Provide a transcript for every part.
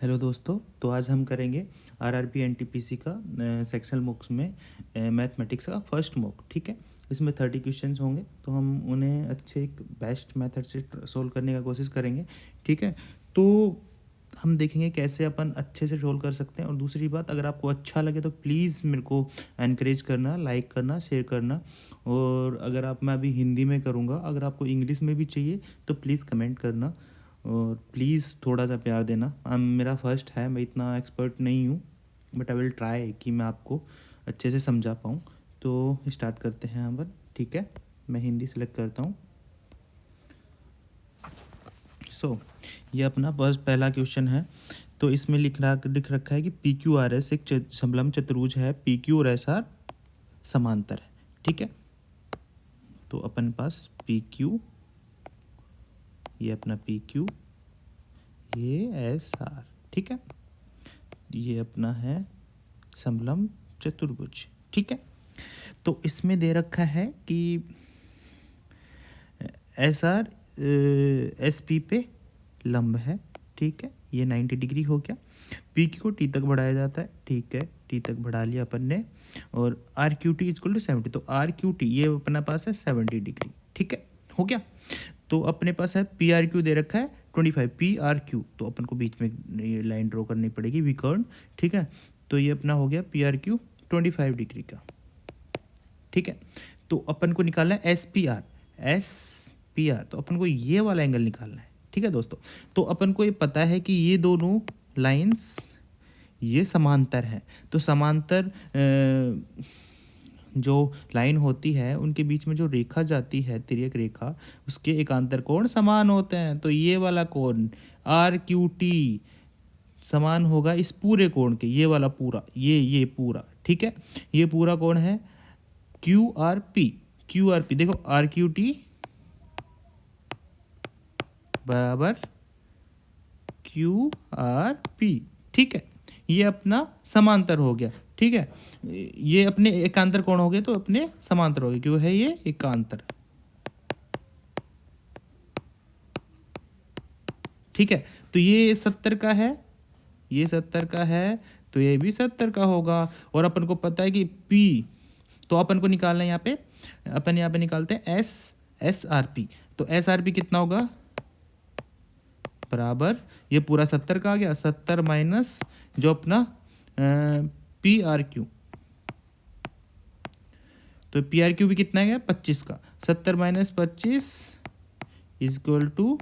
Hello दोस्तों, तो आज हम करेंगे आरआरबी एनटीपीसी का सेक्शनल मॉक्स में मैथमेटिक्स का फर्स्ट मॉक। ठीक है, इसमें 30 क्वेश्चंस होंगे, तो हम उन्हें अच्छे एक बेस्ट मेथड से सोल्व करने का कोशिश करेंगे। ठीक है, तो हम देखेंगे कैसे अपन अच्छे से सोल्व कर सकते हैं। और दूसरी बात, अगर आपको अच्छा लगे तो प्लीज़ मेरे को एनकरेज करना, लाइक करना, शेयर करना। और अगर आप मैं अभी हिंदी में करूँगा, अगर आपको इंग्लिश में भी चाहिए तो प्लीज़ कमेंट करना। और प्लीज़ थोड़ा सा प्यार देना। मेरा फर्स्ट है, मैं इतना एक्सपर्ट नहीं हूँ, बट आई विल ट्राई कि मैं आपको अच्छे से समझा पाऊँ। तो स्टार्ट करते हैं अपन। ठीक है, मैं हिंदी सेलेक्ट करता हूँ। ये अपना बस पहला क्वेश्चन है। तो इसमें लिख रखा है कि पी क्यू आर एस एक समलंब चतुर्भुज है, पी क्यू और एस आर समांतर है। ठीक है, तो अपन पास पी क्यू, ये अपना पी क्यू, ये एस आर। ठीक है, ये अपना है समलंब चतुर्भुज। ठीक है, तो इसमें दे रखा है कि एस आर एस पी पे लंब है। ठीक है, ये 90 डिग्री हो गया। पी क्यू को टी तक बढ़ाया जाता है। ठीक है, टी तक बढ़ा लिया अपन ने। और R Q T is equal to 70, तो आर क्यू टी ये अपना पास है 70 डिग्री। ठीक है, हो गया। तो अपने पास है पी आर क्यू दे रखा है 25 पी आर क्यू, तो अपन को बीच में ये लाइन ड्रॉ करनी पड़ेगी विकर्ण। ठीक है, तो ये अपना हो गया पी आर क्यू 25 डिग्री का। ठीक है, तो अपन को निकालना है एस पी आर, तो अपन को ये वाला एंगल निकालना है। ठीक है दोस्तों, तो अपन को ये पता है कि ये दोनों लाइंस ये समांतर हैं। तो समांतर जो लाइन होती है उनके बीच में जो रेखा जाती है, तिर्यक रेखा, उसके एकांतर कोण समान होते हैं। तो ये वाला कोण आर क्यू टी समान होगा इस पूरे कोण के, ये वाला पूरा, ये पूरा। ठीक है, ये पूरा कोण है क्यू आर पी। देखो आर क्यू टी बराबर क्यू आर पी। ठीक है, ये अपना समांतर हो गया। ठीक है, ये अपने एकांतर कोण हो गए, तो अपने समांतर हो गए, क्यों है ये एकांतर। ठीक है, तो ये 70 का है, ये 70 का है, तो ये भी 70 का होगा। और अपन को पता है कि P, तो अपन को निकालना है यहाँ पे, अपन यहाँ पे निकालते हैं एस आर पी। तो एस आर पी कितना होगा, बराबर ये पूरा 70 का आ गया, 70 माइनस जो अपना पी आर क्यू, तो पी आर क्यू भी कितना है 25 का, 70 माइनस 25 इजक्वल टू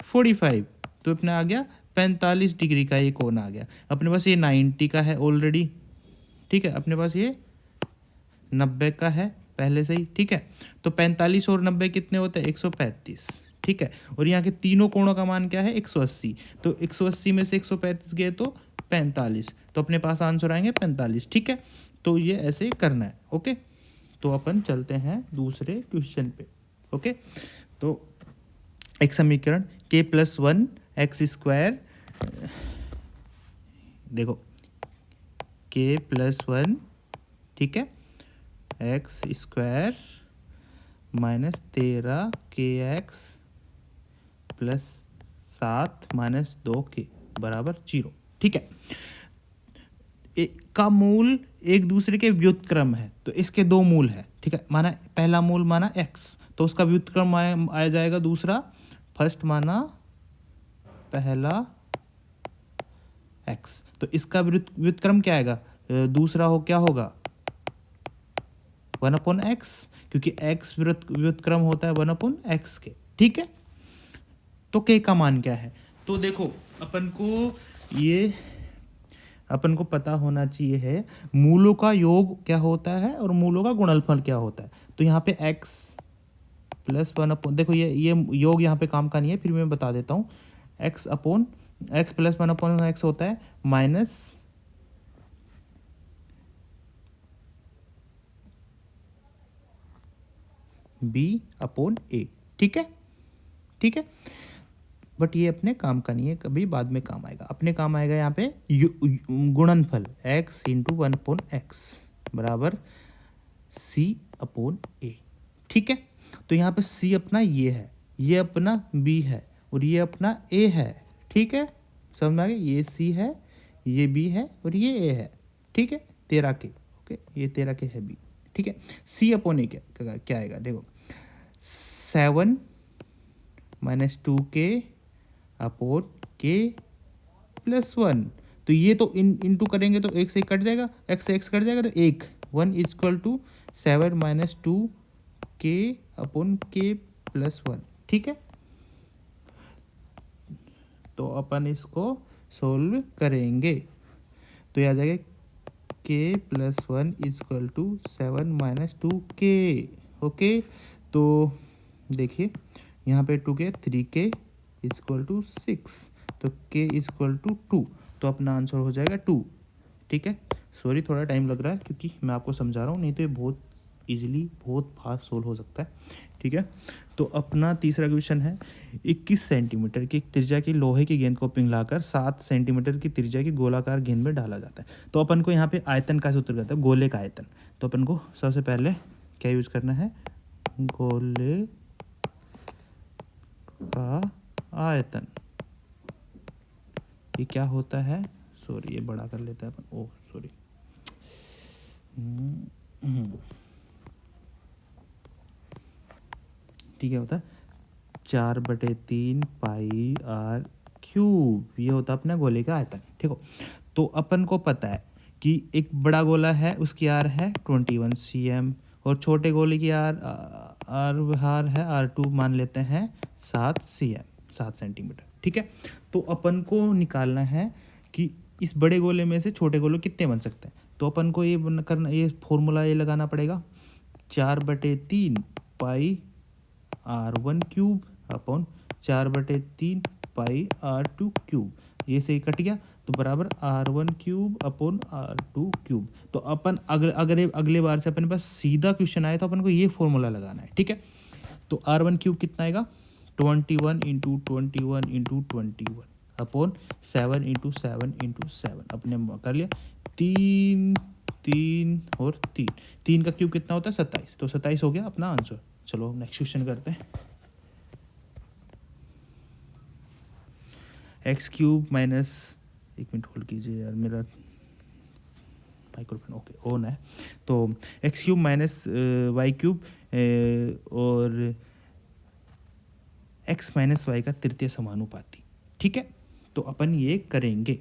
45, तो अपना आ गया 45 डिग्री का ये कोण आ गया। अपने पास ये 90 का है ऑलरेडी। ठीक है, अपने पास ये 90 का है पहले से ही। ठीक है, तो 45 और 90 कितने होते हैं 135। ठीक है, और यहाँ के तीनों कोणों का मान क्या है 180, तो 180 में से 135 गए तो 45, तो अपने पास आंसर आएंगे 45। ठीक है, तो ये ऐसे करना है। ओके, तो अपन चलते हैं दूसरे क्वेश्चन पे। ओके, तो एक समीकरण k प्लस 1 एक्स स्क्वायर, देखो k प्लस 1, ठीक है, एक्स स्क्वायर माइनस 13 के एक्स प्लस 7 माइनस 2 के बराबर 0। ठीक है, का मूल एक दूसरे के व्युत्क्रम है, तो इसके दो मूल है। ठीक है, माना पहला मूल माना x, तो उसका व्युत्क्रम आ जाएगा दूसरा। फर्स्ट माना पहला x, तो इसका व्युत्क्रम क्या आएगा, दूसरा हो क्या होगा 1/x, क्योंकि x व्युत्क्रम होता है 1/x के। ठीक है, तो k का मान क्या है, तो देखो अपन को पता होना चाहिए है मूलों का योग क्या होता है और मूलों का गुणनफल क्या होता है। तो यहाँ पे x प्लस 1 देखो ये योग यहाँ पे काम का नहीं है, फिर मैं बता देता हूँ। x प्लस 1/x होता है माइनस b/a। ठीक है, ठीक है, बट ये अपने काम का नहीं है, कभी बाद में काम आएगा। अपने काम आएगा यहाँ पे गुणनफल x इंटू 1/x बराबर c/a। ठीक है, तो यहाँ पे c अपना ये है, ये अपना b है और ये अपना a है। ठीक है, समझ में आ गया, ये सी है, ये बी है और ये ए है, ठीक है, 13 के, ओके, ये 13 के है बी, ठीक है। सी अपॉन ए क्या आएगा, देखो 7 minus 2k upon k plus 1, तो ये तो इंटू करेंगे तो एक से एक कट जाएगा, एक्स से एक्स कट जाएगा, तो एक 1 is equal to 7 minus 2k upon k plus 1, ठीक है। तो अपन इसको सोल्व करेंगे तो ये आ जाएगा k plus 1 is equal to 7 minus 2k, okay. तो देखिए यहाँ पे 2k 3k is equal to 6, तो k इज इक्वल टू 2, तो अपना आंसर हो जाएगा 2, ठीक है। सॉरी थोड़ा टाइम लग रहा है क्योंकि मैं आपको समझा रहा हूँ, नहीं तो ये बहुत इजीली बहुत फास्ट सोल्व हो सकता है, ठीक है। तो अपना तीसरा क्वेश्चन है 21 सेंटीमीटर की त्रिज्या की लोहे की गेंद को पिघलाकर 7 सेंटीमीटर की त्रिज्या की गोलाकार गेंद में डाला जाता है। तो अपन को यहाँ पे आयतन का सूत्र कहता है, गोले का आयतन। तो अपन को सबसे पहले क्या यूज करना है, गोले का आयतन। ये क्या होता है, सॉरी ये बड़ा कर लेता है अपन, ओह सॉरी, ठीक है, होता है 4/3 पाई आर क्यूब, ये होता है अपना गोले का आयतन, ठीक हो। तो अपन को पता है कि एक बड़ा गोला है उसकी आर है 21 cm और छोटे गोले की आर है R2 मान लेते हैं 7 cm, 7 सेंटीमीटर, ठीक है। तो अपन को निकालना है कि इस बड़े गोले में से छोटे गोले कितने बन सकते हैं। तो अपन को ये करना, ये फॉर्मूला ये लगाना पड़ेगा, 4/3 पाई R1 क्यूब अपॉन 4/3 पाई R2 क्यूब, ये से कट गया तो बराबर R1 cube upon R2 cube. तो अपन अगले बार से अपने पास सीधा क्वेश्चन आए तो अपन को ये फॉर्मूला लगाना है, ठीक है। तो R1 क्यूब कितना आएगा, 21 into 21 into 21 upon 7 into 7 into 7, अपने कर लिया 3 3 और 3, 3 का क्यूब कितना होता है 27, तो 27 हो गया अपना आंसर। चलो नेक्स्ट क्वेश्चन करते हैं, एक्स क्यूब माइनस, एक मिनट होल्ड कीजिए यार, मेरा माइक्रोफोन ओके ऑन है। तो x cube minus y cube और एक्स माइनस वाई का तृतीय समानुपाती, ठीक है। तो अपन ये करेंगे,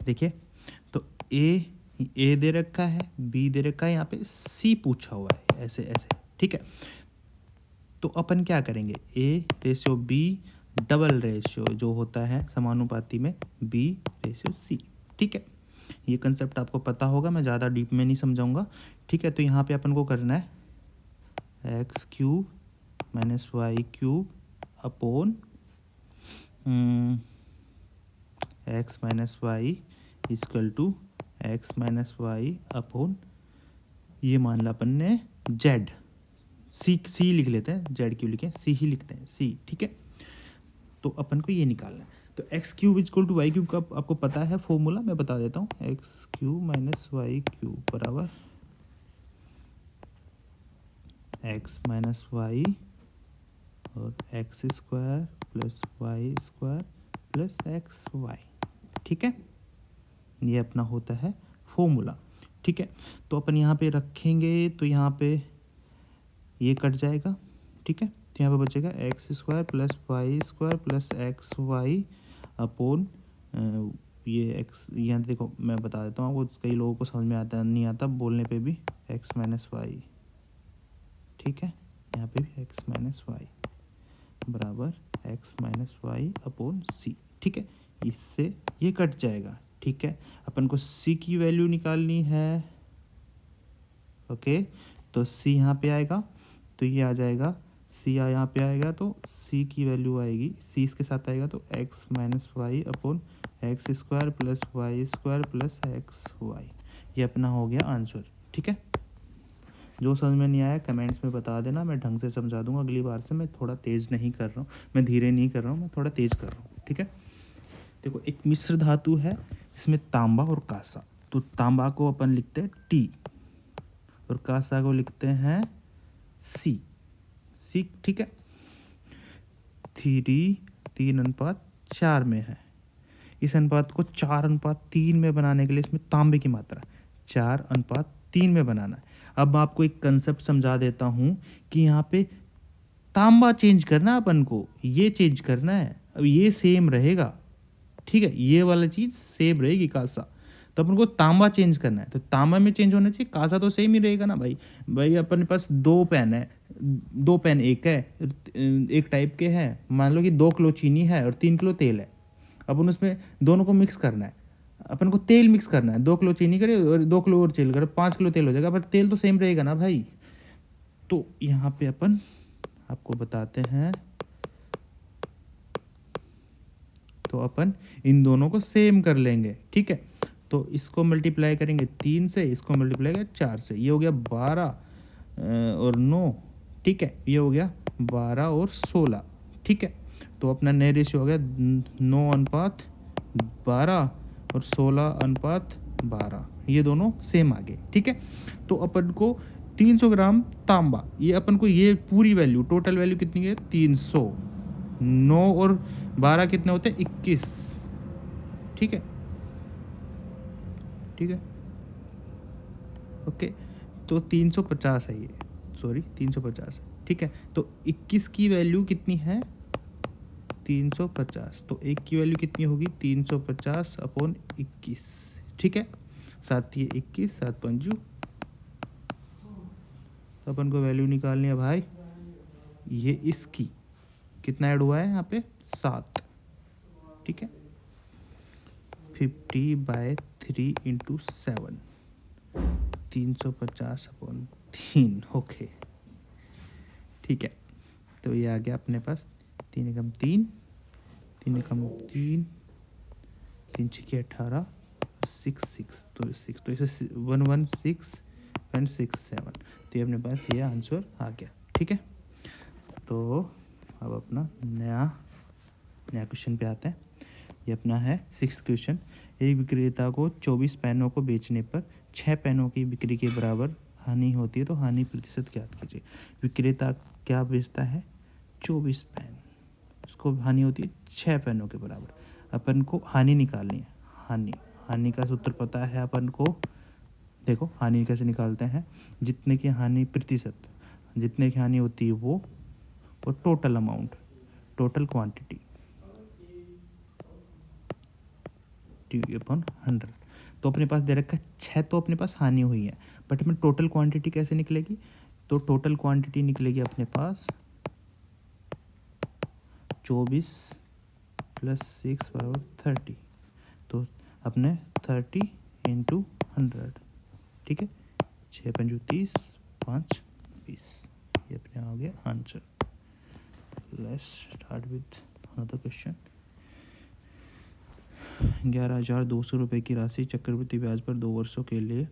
देखिए तो ए दे रखा है, बी दे रखा है, यहाँ पे सी पूछा हुआ है ऐसे ऐसे, ठीक है। तो अपन क्या करेंगे, A ratio B double ratio जो होता है समानुपाती में बी रेशियो सी, ठीक है। ये कंसेप्ट आपको पता होगा, मैं ज़्यादा डीप में नहीं समझाऊंगा, ठीक है। तो यहाँ पे अपन को करना है x cube minus y cube upon x minus y is equal to x minus y upon, ये मान ला अपन ने जेड, सी लिख लेते हैं, जेड क्यों लिखें, सी ही लिखते हैं, सी, ठीक है। तो अपन को ये निकालना है, तो x cube is equal to y cube का आपको पता है फॉर्मूला, मैं बता देता हूँ, x cube minus y cube बराबर एक्स माइनस वाई और x square plus y square plus x y, ठीक है। ये अपना होता है फॉर्मूला, ठीक है। तो अपन यहाँ पे रखेंगे तो यहाँ पे ये कट जाएगा, ठीक है। तो यहाँ पे बचेगा x square plus y square plus x y upon ये एक्स, यहाँ देखो मैं बता देता हूँ आपको, कई लोगों को समझ में आता नहीं आता बोलने पे भी, एक्स माइनस वाई, ठीक है। यहाँ पे भी एक्स माइनस वाई बराबर एक्स माइनस वाई अपॉन सी, ठीक है। इससे ये कट जाएगा, ठीक है। अपन को सी की वैल्यू निकालनी है, ओके। तो सी यहाँ पे आएगा तो ये आ जाएगा, सी यहाँ पे आएगा तो सी की वैल्यू आएगी, सी इसके साथ आएगा तो x minus y upon x square plus y square plus x y, ये अपना हो गया आंसर, ठीक है। जो समझ में नहीं आया कमेंट्स में बता देना, मैं ढंग से समझा दूंगा अगली बार से। मैं थोड़ा तेज़ नहीं कर रहा हूँ, मैं धीरे नहीं कर रहा हूँ, मैं थोड़ा तेज़ कर रहा हूँ, ठीक है। देखो एक मिश्र धातु है, इसमें तांबा और कांसा, तो तांबा को अपन लिखते हैं टी और कांसा को लिखते हैं सी, सी ठीक है। 3:4 में है। इस अनुपात को 4:3 में बनाने के लिए इसमें तांबे की मात्रा 4:3 में बनाना है। अब मैं आपको एक कंसेप्ट समझा देता हूँ कि यहाँ पे तांबा चेंज करना अपन को, ये चेंज करना है। अब ये सेम रहेगा, ठीक है, ये वाला चीज़ सेम रहेगी कासा, तो अपन को तांबा चेंज करना है। तो तांबा में चेंज होना चाहिए, कासा तो सेम ही रहेगा ना भाई। भाई अपने पास 2 पेन है, 2 पेन एक है, एक टाइप के हैं। मान लो कि 2 किलो चीनी है और 3 किलो तेल है। अपन उसमें दोनों को मिक्स करना है। अपन को तेल मिक्स करना है, 2 किलो चीनी करे और 2 किलो और तेल करे, 5 किलो तेल हो जाएगा, पर तेल तो सेम रहेगा ना भाई। तो यहाँ पे अपन आपको बताते हैं, तो अपन इन दोनों को सेम कर लेंगे, ठीक है। तो इसको मल्टीप्लाई करेंगे 3 से, इसको मल्टीप्लाई करेंगे 4 से, ये हो गया 12 और 9, ठीक है। ये हो गया 12 और 16, ठीक है। तो अपना नया रेशियो हो गया 9:12 और 16:12, ये दोनों सेम आ गए, ठीक है। तो अपन को 300 ग्राम तांबा, ये अपन को ये पूरी वैल्यू, टोटल वैल्यू कितनी है 300, 9 और 12 कितने होते हैं 21, ठीक है, ठीक है, ओके। तो 350 है ये, सॉरी 350 है, ठीक है। तो 21 की वैल्यू कितनी है 350, तो एक की वैल्यू कितनी होगी 350/21, ठीक है। 7 ये 21, 7 पंजू, तो अपन को वैल्यू निकालनी है भाई। ये इसकी कितना ऐड हुआ है यहाँ पे 7, ठीक है। 50/3 × 7, 350/3, ओके, ठीक है। तो ये आ गया अपने पास 3 एकम 3, 3 एकम 3, 3 छक्के 18, 6 6, तो इसे 116.67, तो ये अपने पास ये आंसर आ गया, ठीक है। तो अब अपना नया क्वेश्चन पे आते हैं। ये अपना है 6th क्वेश्चन। एक विक्रेता को 24 पेनों को बेचने पर 6 पेनों की बिक्री के बराबर हानि होती है, तो हानि प्रतिशत ज्ञात कीजिए। विक्रेता क्या बेचता है 24 पेन, उसको हानि होती है 6 पेनों के बराबर। अपन को हानि निकालनी है, हानि का सूत्र पता है अपन को। देखो हानि कैसे निकालते हैं, जितने की हानि प्रतिशत, जितने की हानि होती है वो, और total amount, total quantity upon 100। तो अपने पास दे रखा है 6, तो अपने पास हानि हुई है, बट हमें टोटल क्वांटिटी कैसे निकलेगी, तो टोटल क्वांटिटी निकलेगी अपने पास 24 + 6 = 30, तो अपने 30 × 100, ठीक है। 6 पंजू 30, 5 20, ये अपने आ गया answer. Let's start with another question. 11,200 रुपये की राशि चक्रवृद्धि ब्याज पर 2 वर्षों के लिए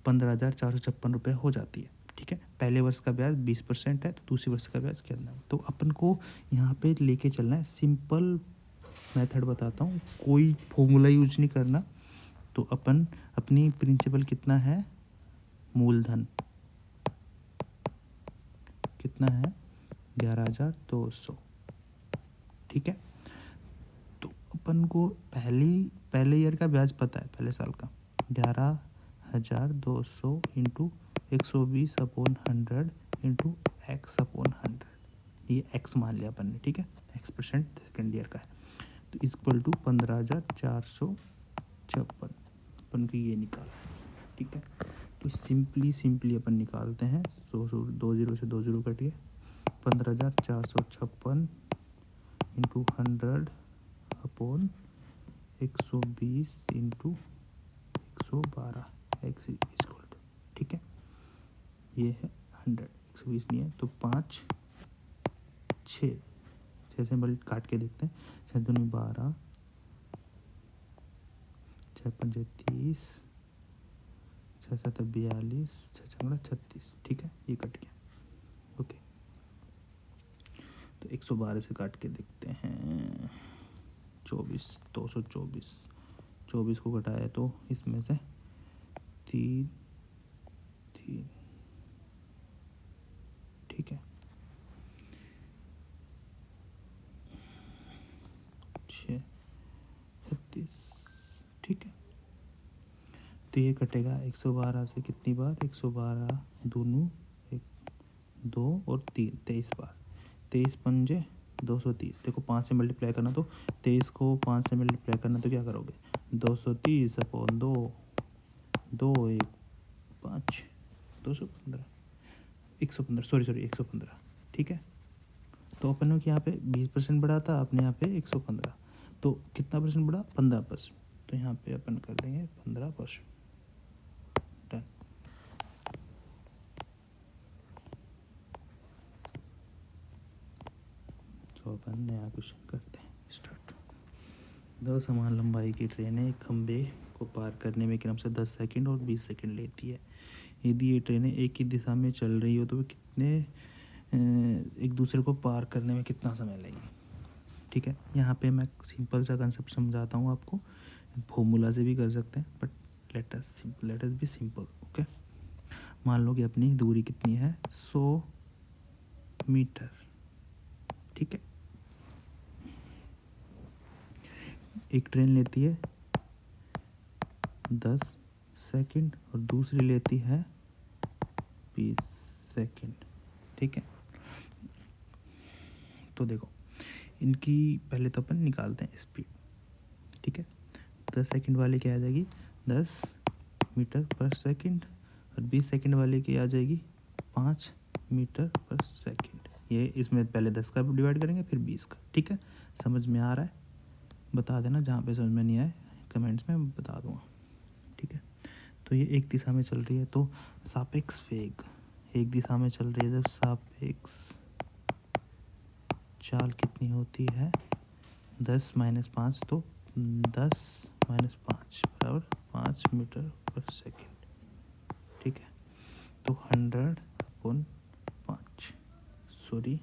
15,456 रुपये हो जाती है, ठीक है। पहले वर्ष का ब्याज 20% है, तो दूसरे वर्ष का ब्याज कितना है। तो अपन को यहाँ पे लेके चलना है, सिंपल मेथड बताता हूँ, कोई फॉर्मूला यूज नहीं करना। तो अपन अपनी प्रिंसिपल कितना है, मूलधन कितना है 11,200, ठीक है। तो अपन को पहले ईयर का ब्याज पता है, पहले साल का 11,200 × 120/100 × x/100, ये x मान लिया अपन ने, ठीक है, x% सेकेंड ईयर का है, तो इक्वल टू 15,456, अपन को ये निकाला है, ठीक है। तो सिंपली अपन निकालते हैं, 2 0 से 2 0 कटिए, 15,456 × 100/120 × 112 x इक्वल टू, ठीक है। ये है 100, 120 नहीं है, तो 5 6 से बल्कि काट के देखते हैं, 6 दूनी 12, 6 पंजे 30, 6 7 42, 6 6 36, ठीक है, ये कट गया, ओके। तो 112 से काट के देखते हैं, 24 को घटाया तो इसमें से 3 3 6 36, ठीक है। तो ये कटेगा 112 से कितनी बार, 112 दोनों 1 2 और 3, 23 बार। 23 पंजे 230, देखो 5 से मल्टीप्लाई करना, तो 23 को 5 से मल्टीप्लाई करना तो क्या करोगे, 230 अपॉन 2 2 1 5 215 115 सॉरी 115, ठीक है। तो अपन ने यहाँ पे 20% बढ़ा था, अपने यहाँ पे 115, तो कितना परसेंट बढ़ा, 15%। तो यहाँ पे अपन कर देंगे 15%, डन। तो अपन नया क्वेश्चन करते हैं, स्टार्ट। 10 समान लंबाई की ट्रेनें एक खंबे को पार करने में क्रम से 10 सेकंड और 20 सेकंड लेती है। यदि ये ट्रेनें एक ही दिशा में चल रही हो तो वे कितने एक दूसरे को पार करने में कितना समय लेगी, ठीक है। यहाँ पे मैं सिंपल सा कंसेप्ट समझाता हूँ आपको, फॉर्मूला से भी कर सकते हैं, but let us B simple, okay. मान लो कि अपनी दूरी कितनी है, 100 मीटर, ठीक है। एक ट्रेन लेती है 10 सेकंड और दूसरी लेती है 20 सेकंड, ठीक है। तो देखो इनकी पहले तो अपन निकालते हैं स्पीड, ठीक है। 10 सेकंड वाले की आ जाएगी 10 मीटर पर सेकंड और 20 सेकंड वाले की आ जाएगी 5 मीटर पर सेकंड। ये इसमें पहले 10 का डिवाइड करेंगे फिर 20 का, ठीक है। समझ में आ रहा है, बता देना, जहाँ पे समझ में नहीं आए कमेंट्स में बता दूँगा, ठीक है। तो ये एक दिशा में चल रही है, तो सापेक्ष वेग एक दिशा में चल रही है, जब सापेक्ष चाल कितनी होती है, 10 - 5, तो 10 - 5 बराबर 5 मीटर पर सेकंड, ठीक है। तो 100/5 सॉरी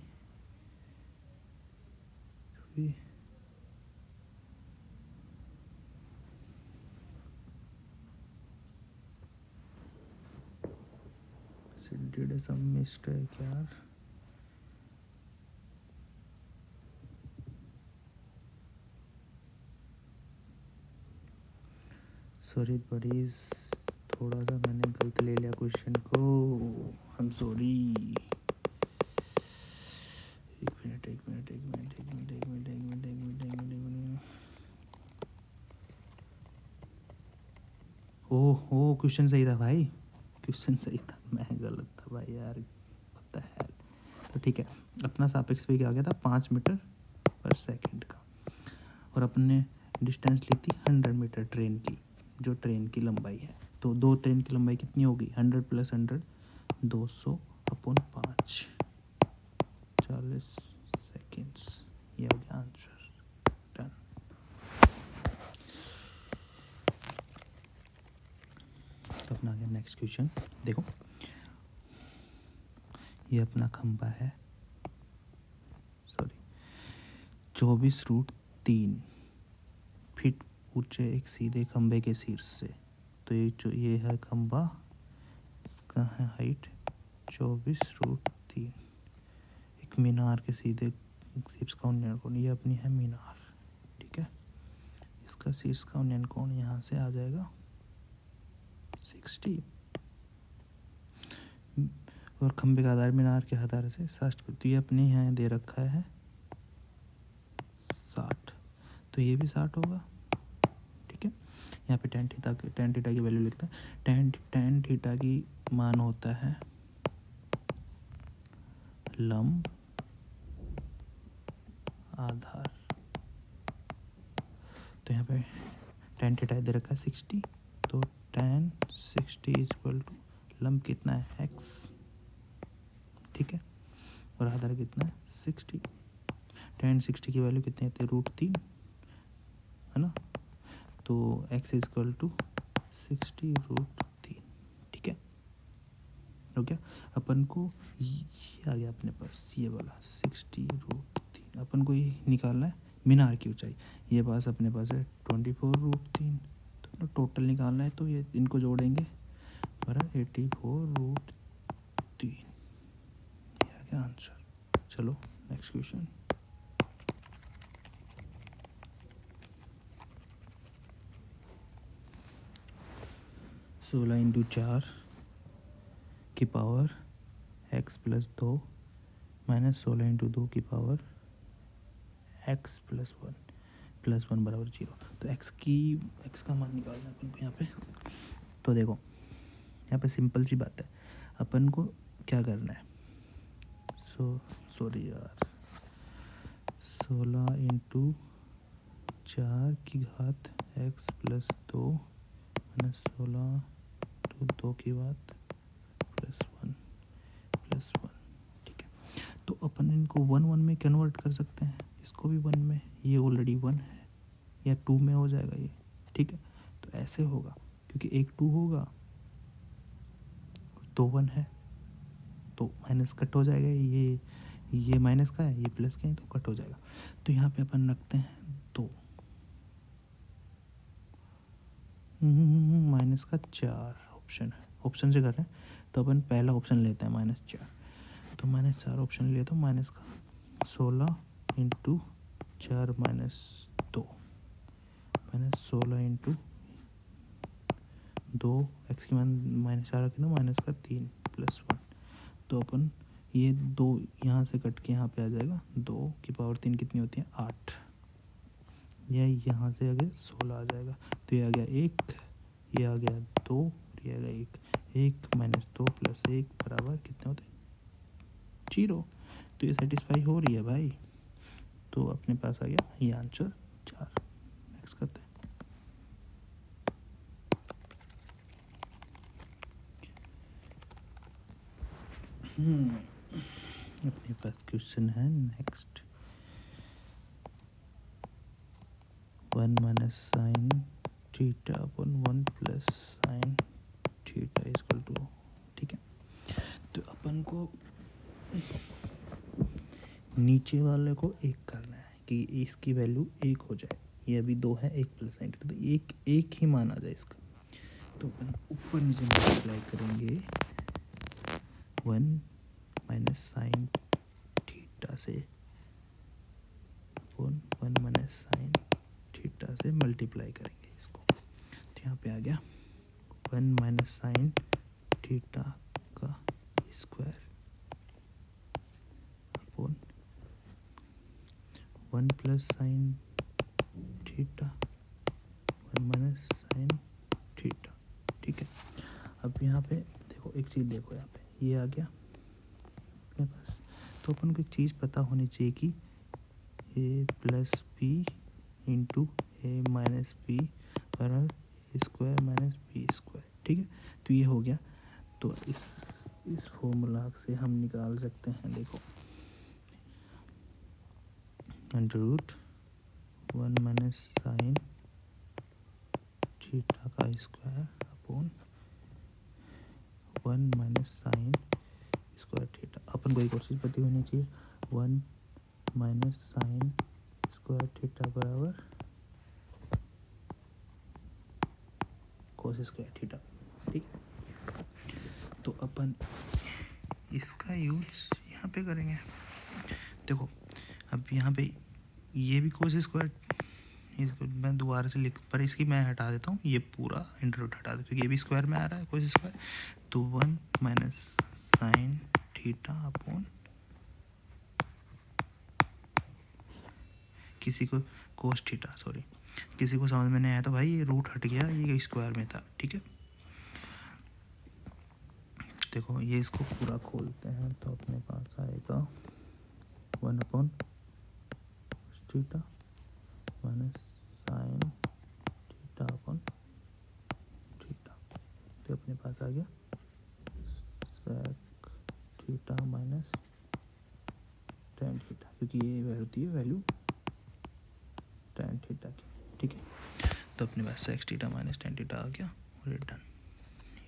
डिड सम मिस्टेक यार, सॉरी बडीज, थोड़ा सा मैंने गलत ले लिया क्वेश्चन को, आई एम सॉरी। एक मिनट। ओह क्वेश्चन सही था भाई, क्वेश्चन सही था, मैं गलत था भाई यार, पता है। तो ठीक है, अपना सापेक्ष वेग आ गया था 5 मीटर पर सेकंड का, और अपने डिस्टेंस ली थी 100 मीटर ट्रेन की, जो ट्रेन की लंबाई है। तो दो ट्रेन की लंबाई कितनी होगी, 100 + 100 200/5 40 सेकेंड्स, ये हो गया आंसर, डन। तो अपना आ गया नेक्स्ट क्वेश्चन, देखो ये अपना खंबा है, सॉरी 24√3 फीट ऊंचे एक सीधे खंबे के शीर्ष से। तो ये है खंबा, कहाँ है हाइट 24√3, एक मीनार के सीधे शीर्ष का उन्नयन कोण, ये अपनी है मीनार, ठीक है। इसका शीर्ष का उन्नयन कोण यहाँ से आ जाएगा 60, और खंबे का आधार मीनार के आधार से 60, तो ये अपने यहाँ दे रखा है 60, तो ये भी 60 होगा, ठीक है। यहाँ पे tan थीटा की वैल्यू लिखता है, tan थीटा की मान होता है लंब आधार। तो यहाँ पे tan थीटा दे रखा है 60, तो tan 60 = लंब कितना है x, ठीक है, और आधार कितना है 60। tan 60 की वैल्यू कितनी आती है, √3 है ना, तो x = 60√3, ठीक है। हो गया, अपन को ये आ गया अपने पास, ये वाला 60√3, अपन को ये निकालना है मीनार की ऊंचाई, ये पास अपने पास है 24√3, तो अपना टोटल निकालना है, तो ये इनको जोड़ेंगे बराबर 84√3, ये आ गया आंसर। चलो नेक्स्ट क्वेश्चन, 16 इंटू 4 की power x plus 2 minus 16 into 2 की पावर x प्लस 1 बराबर 0। तो x का मान निकालना है अपन को यहाँ पे। तो देखो यहाँ पे सिंपल सी बात है, अपन को क्या करना है, सॉरी यार, 16 इंटू 4 की घात x प्लस 2 माइनस 16 इंटू 2 की घात प्लस 1, ठीक है। तो अपन इनको 1 में कन्वर्ट कर सकते हैं, इसको भी 1 में, ये ऑलरेडी 1 है, या 2 में हो जाएगा ये, ठीक है। तो ऐसे होगा, क्योंकि एक 2 होगा तो 1 है, तो माइनस कट हो जाएगा, ये माइनस का है, ये प्लस का है, तो कट हो जाएगा। तो यहाँ पे अपन रखते हैं 2 माइनस का 4 ऑप्शन है, ऑप्शन से कर रहे हैं तो अपन पहला ऑप्शन लेते हैं -4। तो -4 ऑप्शन लिया, तो माइनस का 16 into 4 minus 2 minus 16 into 2, x की मान -4 रखें तो माइनस का 3 प्लस 1। तो अपन ये 2 यहाँ से कट के यहाँ पे आ जाएगा, 2 की पावर 3 कितनी होती है 8, या यहाँ से आगे 16 आ जाएगा। तो ये आ गया 1, ये आ गया 2, ये आ गया 1 माइनस 2 प्लस 1 बराबर कितने होते हैं 0। तो ये सेटिस्फाई हो रही है भाई, तो अपने पास आ गया ये आंसर 4। नेक्स्ट करते हैं। अपने पास क्वेश्चन है नेक्स्ट, 1 माइनस साइन थीटा अपन 1 plus sine theta equal to, ठीक है। तो अपन को नीचे वाले को 1 करना है कि इसकी वैल्यू 1 हो जाए, ये अभी 2 है, 1 प्लस साइन थीटा, तो एक ही मान आ जाए इसका। तो अपन ऊपर नीचे मल्टीप्लाई करेंगे 1 माइनस साइन थीटा से, 1 माइनस साइन थीटा से मल्टीप्लाई करेंगे इसको। तो यहाँ पे आ गया 1 माइनस साइन थीटा का square upon 1 plus sine theta 1 minus sine theta, ठीक है। अब यहाँ पे देखो एक चीज़, देखो यहाँ पे ये आ गया अपने पास। तो अपन को एक चीज़ पता होनी चाहिए कि a plus B into A minus B बराबर स्क्वायर माइनस बी स्क्वायर, ठीक है। तो ये हो गया। तो इस फॉर्मूला से हम निकाल सकते हैं, देखो under root 1 minus sine theta का square upon 1 minus sine square theta. अपन को एक और चीज़ पता होनी चाहिए, 1 माइनस साइन स्क्वायर थीटा बराबर कोस स्क्वायर थीटा, ठीक है। तो अपन इसका यूज यहाँ पे करेंगे। देखो अब यहाँ पे ये भी कोस स्क्वायर, इसको मैं दोबारा से लिख, पर इसकी मैं हटा देता हूँ, ये पूरा इंटर रूट हटा दो क्योंकि ये भी स्क्वायर में आ रहा है कोस स्क्वायर। तो 1 माइनस साइन थीटा अपॉन किसी को कोस थीटा, सॉरी किसी को समझ में नहीं आया तो भाई ये रूट हट गया, ये स्क्वायर में था, ठीक है। देखो ये इसको पूरा खोलते हैं तो अपने पास आएगा 1 upon theta minus sine theta upon theta. तो अपने पास आ गया sec theta minus tan theta, क्योंकि ये होती है वैल्यू टेन थीटा की, ठीक है। तो अपने पास sec theta minus tan theta आ गया और ये डन।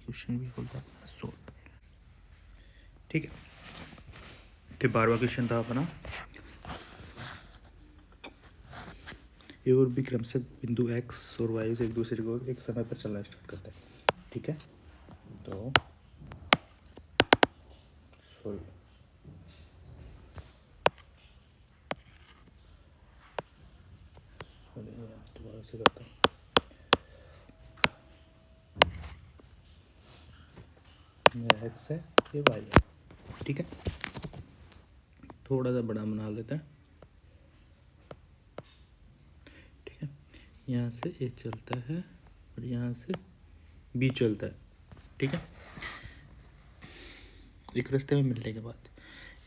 क्वेश्चन भी हो गया सोल्व, ठीक है। फिर 12वां क्वेश्चन था अपना, ए और बी क्रम से बिंदु एक्स और वाई से एक दूसरे को एक समय पर चलना स्टार्ट करते हैं, ठीक है। तो सॉरी दोबारा से करता हूँ। ये एक्स है, ये वाई है, ठीक है। थोड़ा सा बड़ा बना लेते हैं, ठीक है। यहाँ से ए चलता है और यहाँ से बी चलता है, ठीक है। एक रास्ते में मिलने के बाद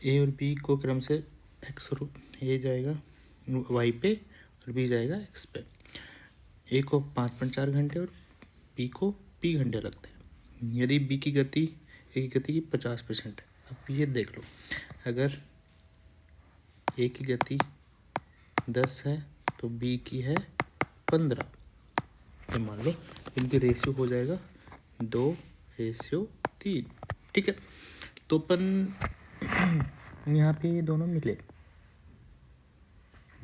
ए और बी को क्रम से एक्स और ए जाएगा वाई पे और बी जाएगा एक्स पे। ए को 5.4 घंटे और बी को पी घंटे लगते हैं। यदि बी की गति ए की गति की 50% है। अब ये देख लो, अगर ए की गति 10 है तो बी की है 15, ये मान लो। इनके रेशियो हो जाएगा 2:3, ठीक है। तो अपन यहाँ पे ये दोनों मिले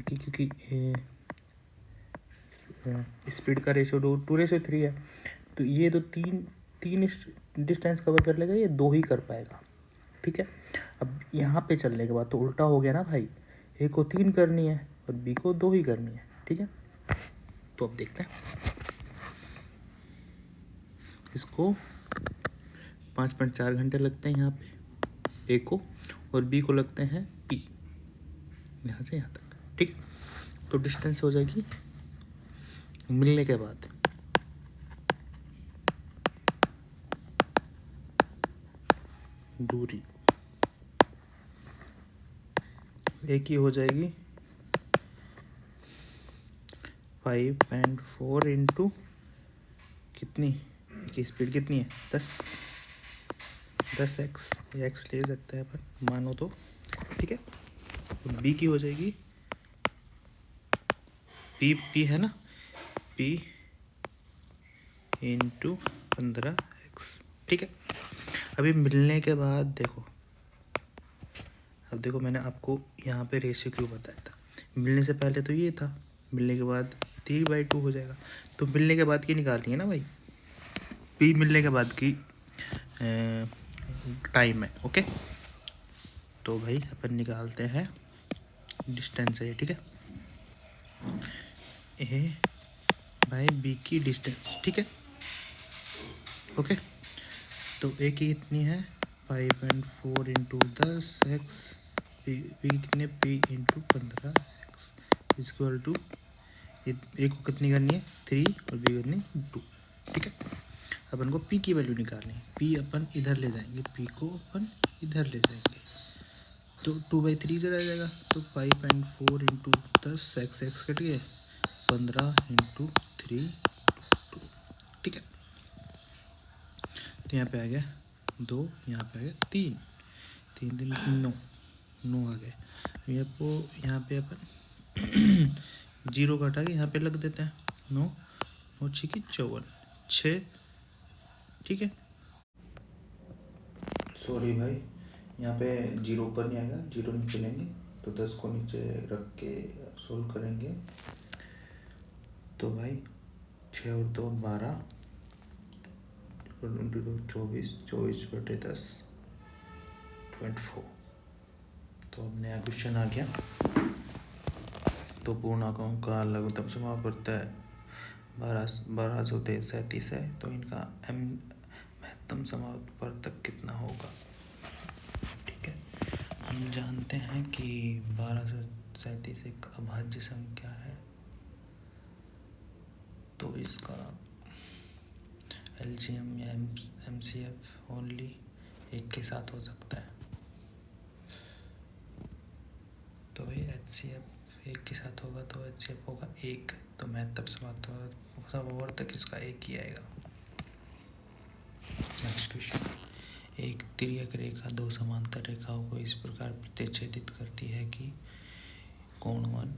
क्योंकि स्पीड का रेशियो 2:3 है, तो ये तो तीन डिस्टेंस कवर कर लेगा, ये 2 ही कर पाएगा, ठीक है। अब यहाँ पे चलने के बाद तो उल्टा हो गया ना भाई, ए को 3 करनी है और बी को 2 ही करनी है, ठीक है। तो अब देखते हैं, इसको 5.4 घंटे लगते हैं यहाँ पे ए को, और बी को लगते हैं पी, यहाँ से यहाँ तक, ठीक। तो डिस्टेंस हो जाएगी मिलने के बाद दूरी, ए की हो जाएगी 5.4 इंटू कितनी, की स्पीड कितनी है 10 एक्स, एक्स ले सकते हैं अपन मानो तो, ठीक है। तो बी की हो जाएगी पी है ना, पी इंटू 15x, ठीक है। अभी मिलने के बाद देखो, अब देखो मैंने आपको यहाँ पे रेशियो क्यों बताया था। मिलने से पहले तो ये था, मिलने के बाद 3/2 हो जाएगा। तो मिलने के बाद की निकालनी है ना भाई, पी मिलने के बाद की टाइम है, ओके। तो भाई अपन निकालते हैं डिस्टेंस है, ठीक है, ए बाय बी की डिस्टेंस, ठीक है, ओके। तो ए की कितनी है 5.4 इंटू 10x, पी कितने P into 15x equal to, A को कितनी करनी है 3 और बी करनी 2, ठीक है। अपन को पी की वैल्यू निकालनी है, पी अपन इधर ले जाएंगे, पी को अपन इधर ले जाएंगे, तो 2/3 से रह जाएगा। तो 5.4 इंटू 10 एक्स कट गए 15 इंटू 3, ठीक है। तो यहाँ पे आ गया 2, यहाँ पे आ गया 3, 3 9 आ गए। यहाँ पे अपन 0 घटा के यहाँ पे लग देते हैं, 9 6 की 54, 6, ठीक है। सॉरी भाई, यहाँ पे 0 ऊपर नहीं आएगा, 0 नीचे लेंगे, तो 10 को नीचे रख के सोल्व करेंगे। तो भाई 6 और 2 12 और 24, 24/10 24। तो अब नया क्वेश्चन आ गया। तो पूर्णांकों का लघुत्तम समापवर्त 1237 है, तो इनका महत्तम समापवर्तक कितना होगा, ठीक है। हम जानते हैं कि 1237 एक अभाज्य संख्या है, तो इसका एलसीएम या एमसीएफ ओनली एक के साथ हो सकता है। तो भाई एचसीएफ एक के साथ होगा तो एचसीएफ होगा 1, तो महत्तम समापवर्तक इसका 1 ही आएगा। नेक्स्ट क्वेश्चन, एक तिर्यक रेखा 2 समांतर रेखाओं को इस प्रकार प्रतिच्छेदित करती है कि कोण 1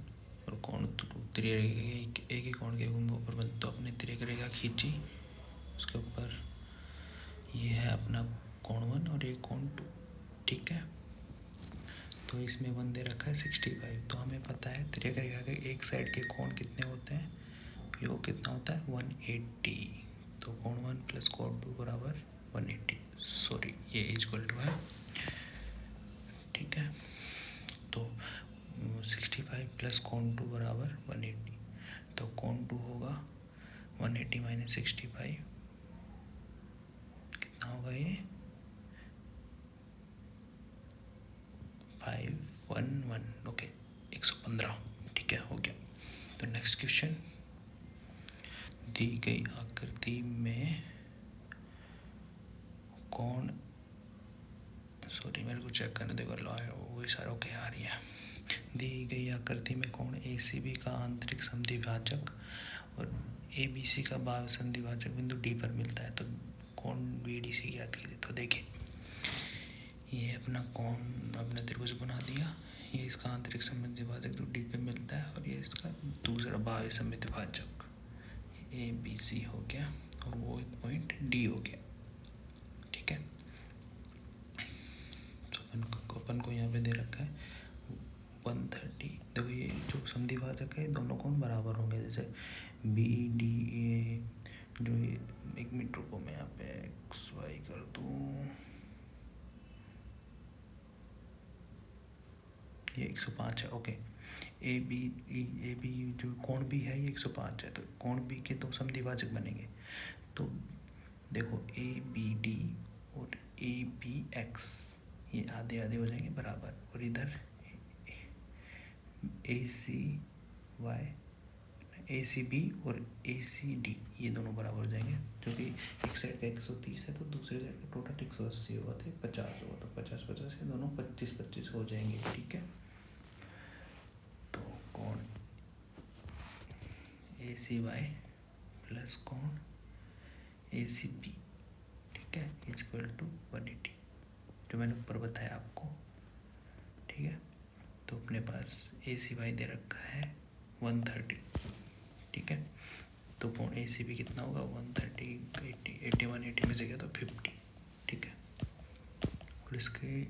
और कोण 2 तिर्यक एक ही कोण के ऊपर बन। तो अपने तिर्यक रेखा खींची, उसके ऊपर ये है अपना कोण 1 और एक कोण 2, ठीक है। तो इसमें 1 दे रखा है 65। तो हमें पता है तिर्यक रेखा के एक साइड के कोण कितने होते हैं, योग कितना होता है 180। तो कोण 1 प्लस कोण 2 बराबर 180, सॉरी ये इक्वल टू है, ठीक है। तो 65 प्लस कोण 2 बराबर 180, तो कोण 2 होगा 180 माइनस 65, कितना होगा ये 511 ओके 115 ठीक है हो गया। तो नेक्स्ट क्वेश्चन, दी गई आकृति में कौन, सॉरी मेरे को चेक करने देगा, वही सारा ओके आ रही है। दी गई आकृति में कौन ACB का आंतरिक समद्विभाजक और ABC का बाह्य समद्विभाजक बिंदु D पर मिलता है, तो कौन BDC ज्ञात कीजिए। तो देखिए ये अपना कौन अपने त्रिभुज बना दिया, ये इसका आंतरिक समद्विभाजक जो D पे मिलता है और ये इसका दूसरा बाह्य समद्विभाजक ABC हो गया और वो एक पॉइंट D हो गया ठीक है। तो अपन को यहाँ पे दे रखा है 130। देखो ये जो समद्विभाजक है दोनों कौन बराबर होंगे, जैसे BDA जो ये एक मीटर को मैं यहाँ पे XY कर दूँ, ये 105 है ओके। AB जो कोण B है ये 105 है, तो कोण B के दो समद्विभाजक बनेंगे। तो देखो ABD और ABX ये आधे आधे हो जाएंगे बराबर, और इधर ACB और ACD ये दोनों बराबर हो जाएंगे, जो कि एक साइड का 130 है तो दूसरे साइड का टोटल 180 होगा, तो 50 होगा, तो 50-50 ये दोनों 25-25 हो जाएंगे ठीक है। तो कौन ACY प्लस कौन ACB ठीक है इक्वल टू 180, जो मैंने ऊपर बताया आपको ठीक है। तो अपने पास ACY दे रखा है 130 ठीक है। तो कौन ACB कितना होगा 130, 80, 81, 80 में से गया तो 50 ठीक है। और इसके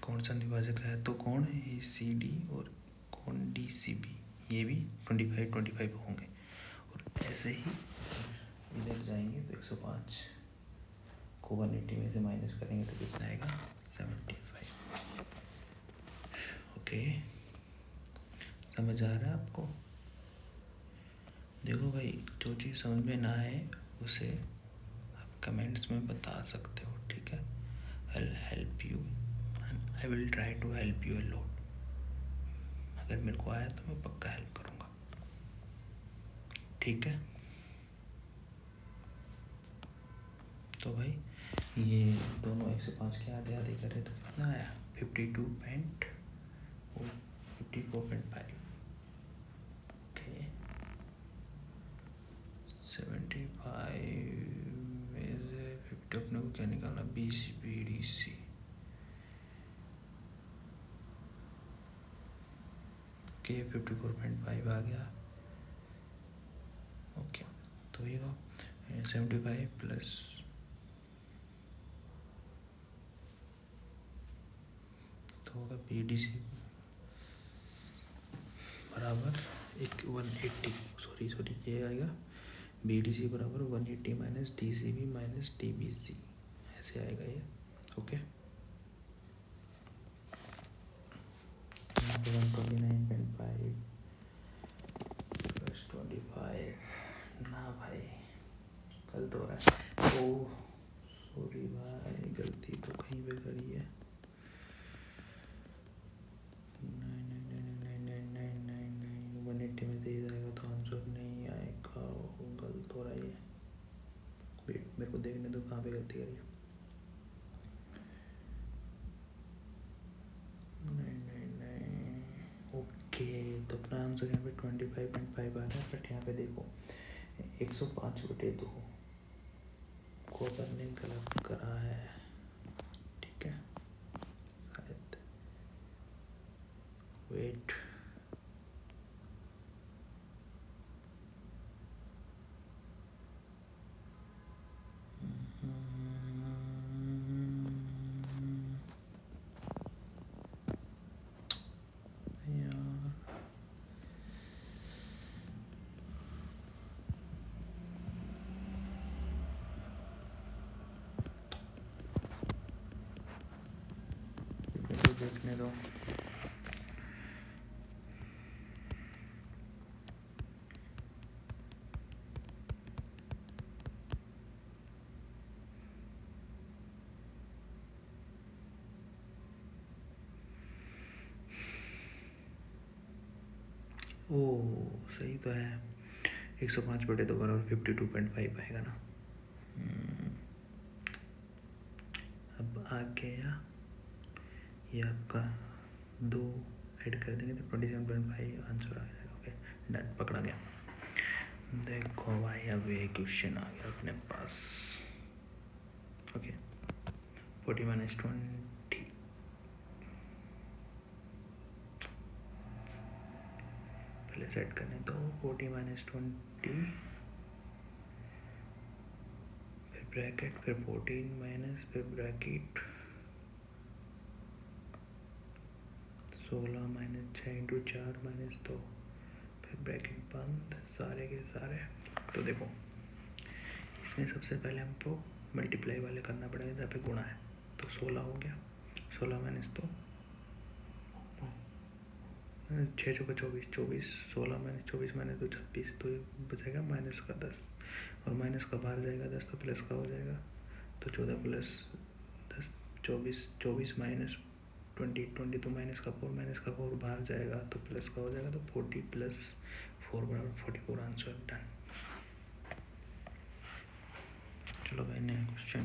कौन सा विभाजक है, तो कौन ACD और कौन DCB ये भी 25-25 होंगे, और ऐसे ही इधर जाएंगे तो 105 को 180 में से माइनस करेंगे तो कितना आएगा 75 ओके। समझ आ रहा है आपको। देखो भाई जो चीज़ समझ में ना आए उसे आप कमेंट्स में बता सकते हो ठीक है। I'll help you and I will try to help you a lot। अगर मेरे को आया तो मैं पक्का हेल्प करूँगा ठीक है। तो भाई ये दोनों 105 के आधे आधे करे तो कितना आया 52.54.5 ओके। 75 में से 50 अपने को क्या निकालना BCBDC ओके 54.5 आ गया ओके। तो ये 75 प्लस तो होगा BDC बराबर 180 सॉरी ये आएगा BDC बराबर 180 माइनस DCB माइनस DBC ऐसे आएगा ये ओके। 129.5 प्लस 25 ना भाई गलत हो रहा है। ओ सॉरी भाई गलती तो कहीं पे करी है। 180 में दे जाएगा तो आंसर नहीं आएगा, गलत हो रहा है। वेट मेरे को देखने दो कहाँ पे गलती करी है। ओके तो अपना आंसर यहाँ पे 25.5 आ रहा है, बट यहाँ पे देखो 105/2 को अपन ने गलत करा है ठीक है शायद। वेट देखने दो। ओ सही तो है, 105/2 बराबर 52.5 आएगा ना। अब आ गया ये आपका 2 ऐड कर देंगे तो 27.5 आंसर आ जाएगा। ओके डन, पकड़ा गया। देखो भाई अब ये क्वेश्चन आ गया अपने पास। ओके 40 - 20 पहले सेट करने तो 40 - 20 फिर ब्रैकेट फिर 14 माइनस फिर ब्रैकेट 16 - 6 × 4 - 2 फिर ब्रैकेट बंद सारे के सारे। तो देखो इसमें सबसे पहले हमको मल्टीप्लाई वाले करना पड़ेगा जहाँ पे गुणा है। तो 16 हो गया, 16 - 2 6 × 24 24, 16 - 24 - 2 26, तो ये बचेगा माइनस का 10 और माइनस का बाहर जाएगा 10 तो प्लस का हो जाएगा। तो 14 + 10 24, 24 - 20 20 तो माइनस का 4 बाहर जाएगा तो प्लस का हो जाएगा। तो 40 + 4 = 44 आंसर डन। चलो भाई नया क्वेश्चन।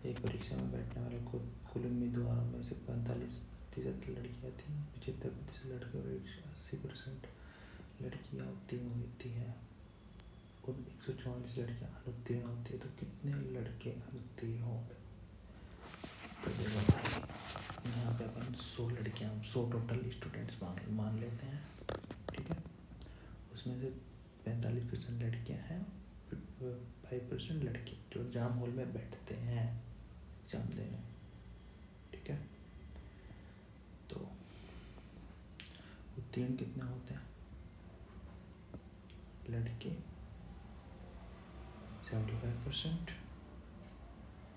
एक परीक्षा में बैठने वाले कुल उम्मीदवारों में से 45% लड़कियां थी, 75% लड़के और 80% लड़कियां उत्तीर्ण होती हैं और 144 लड़कियां अनुत्तीर्ण होती है। तो कितने लड़के अनुत्तीर्ण होंगे? तो देखो भाई यहाँ पे अपन 100 लड़कियाँ 100 टोटल स्टूडेंट्स मान लेते हैं, ठीक है। उसमें से 45% लड़कियाँ हैं, 5% लड़के जो एग्जाम हॉल में बैठते हैं एग्जाम देने, ठीक है। तो उत्तीर्ण कितने होते हैं? लड़के 75%,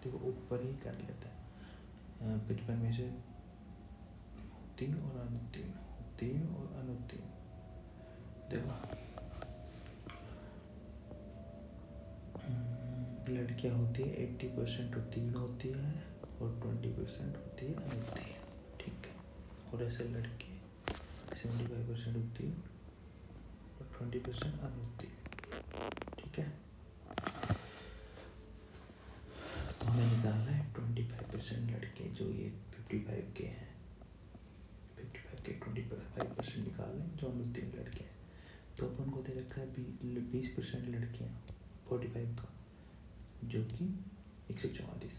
देखो ऊपर ही कर लेते हैं 55 में से उत्तीर्ण और अनुत्तीर्ण, उत्तीर्ण और अनुत्तीर्ण। देखो लड़कियां होती है 80% उत्तीर्ण होती है और 20% होती है अनुत्तीर्ण, ठीक है। और ऐसे लड़के 75% उत्तीर्ण और 20% अनुत्तीर्ण, ठीक है। तो हमें निकालना है 25% लड़के जो ये 55 के हैं, 55 के 25% निकाल लें जो अनुत्तीर्ण लड़के हैं। तो अपन को दे रखा है 20% लड़कियाँ 45 का जो कि 144,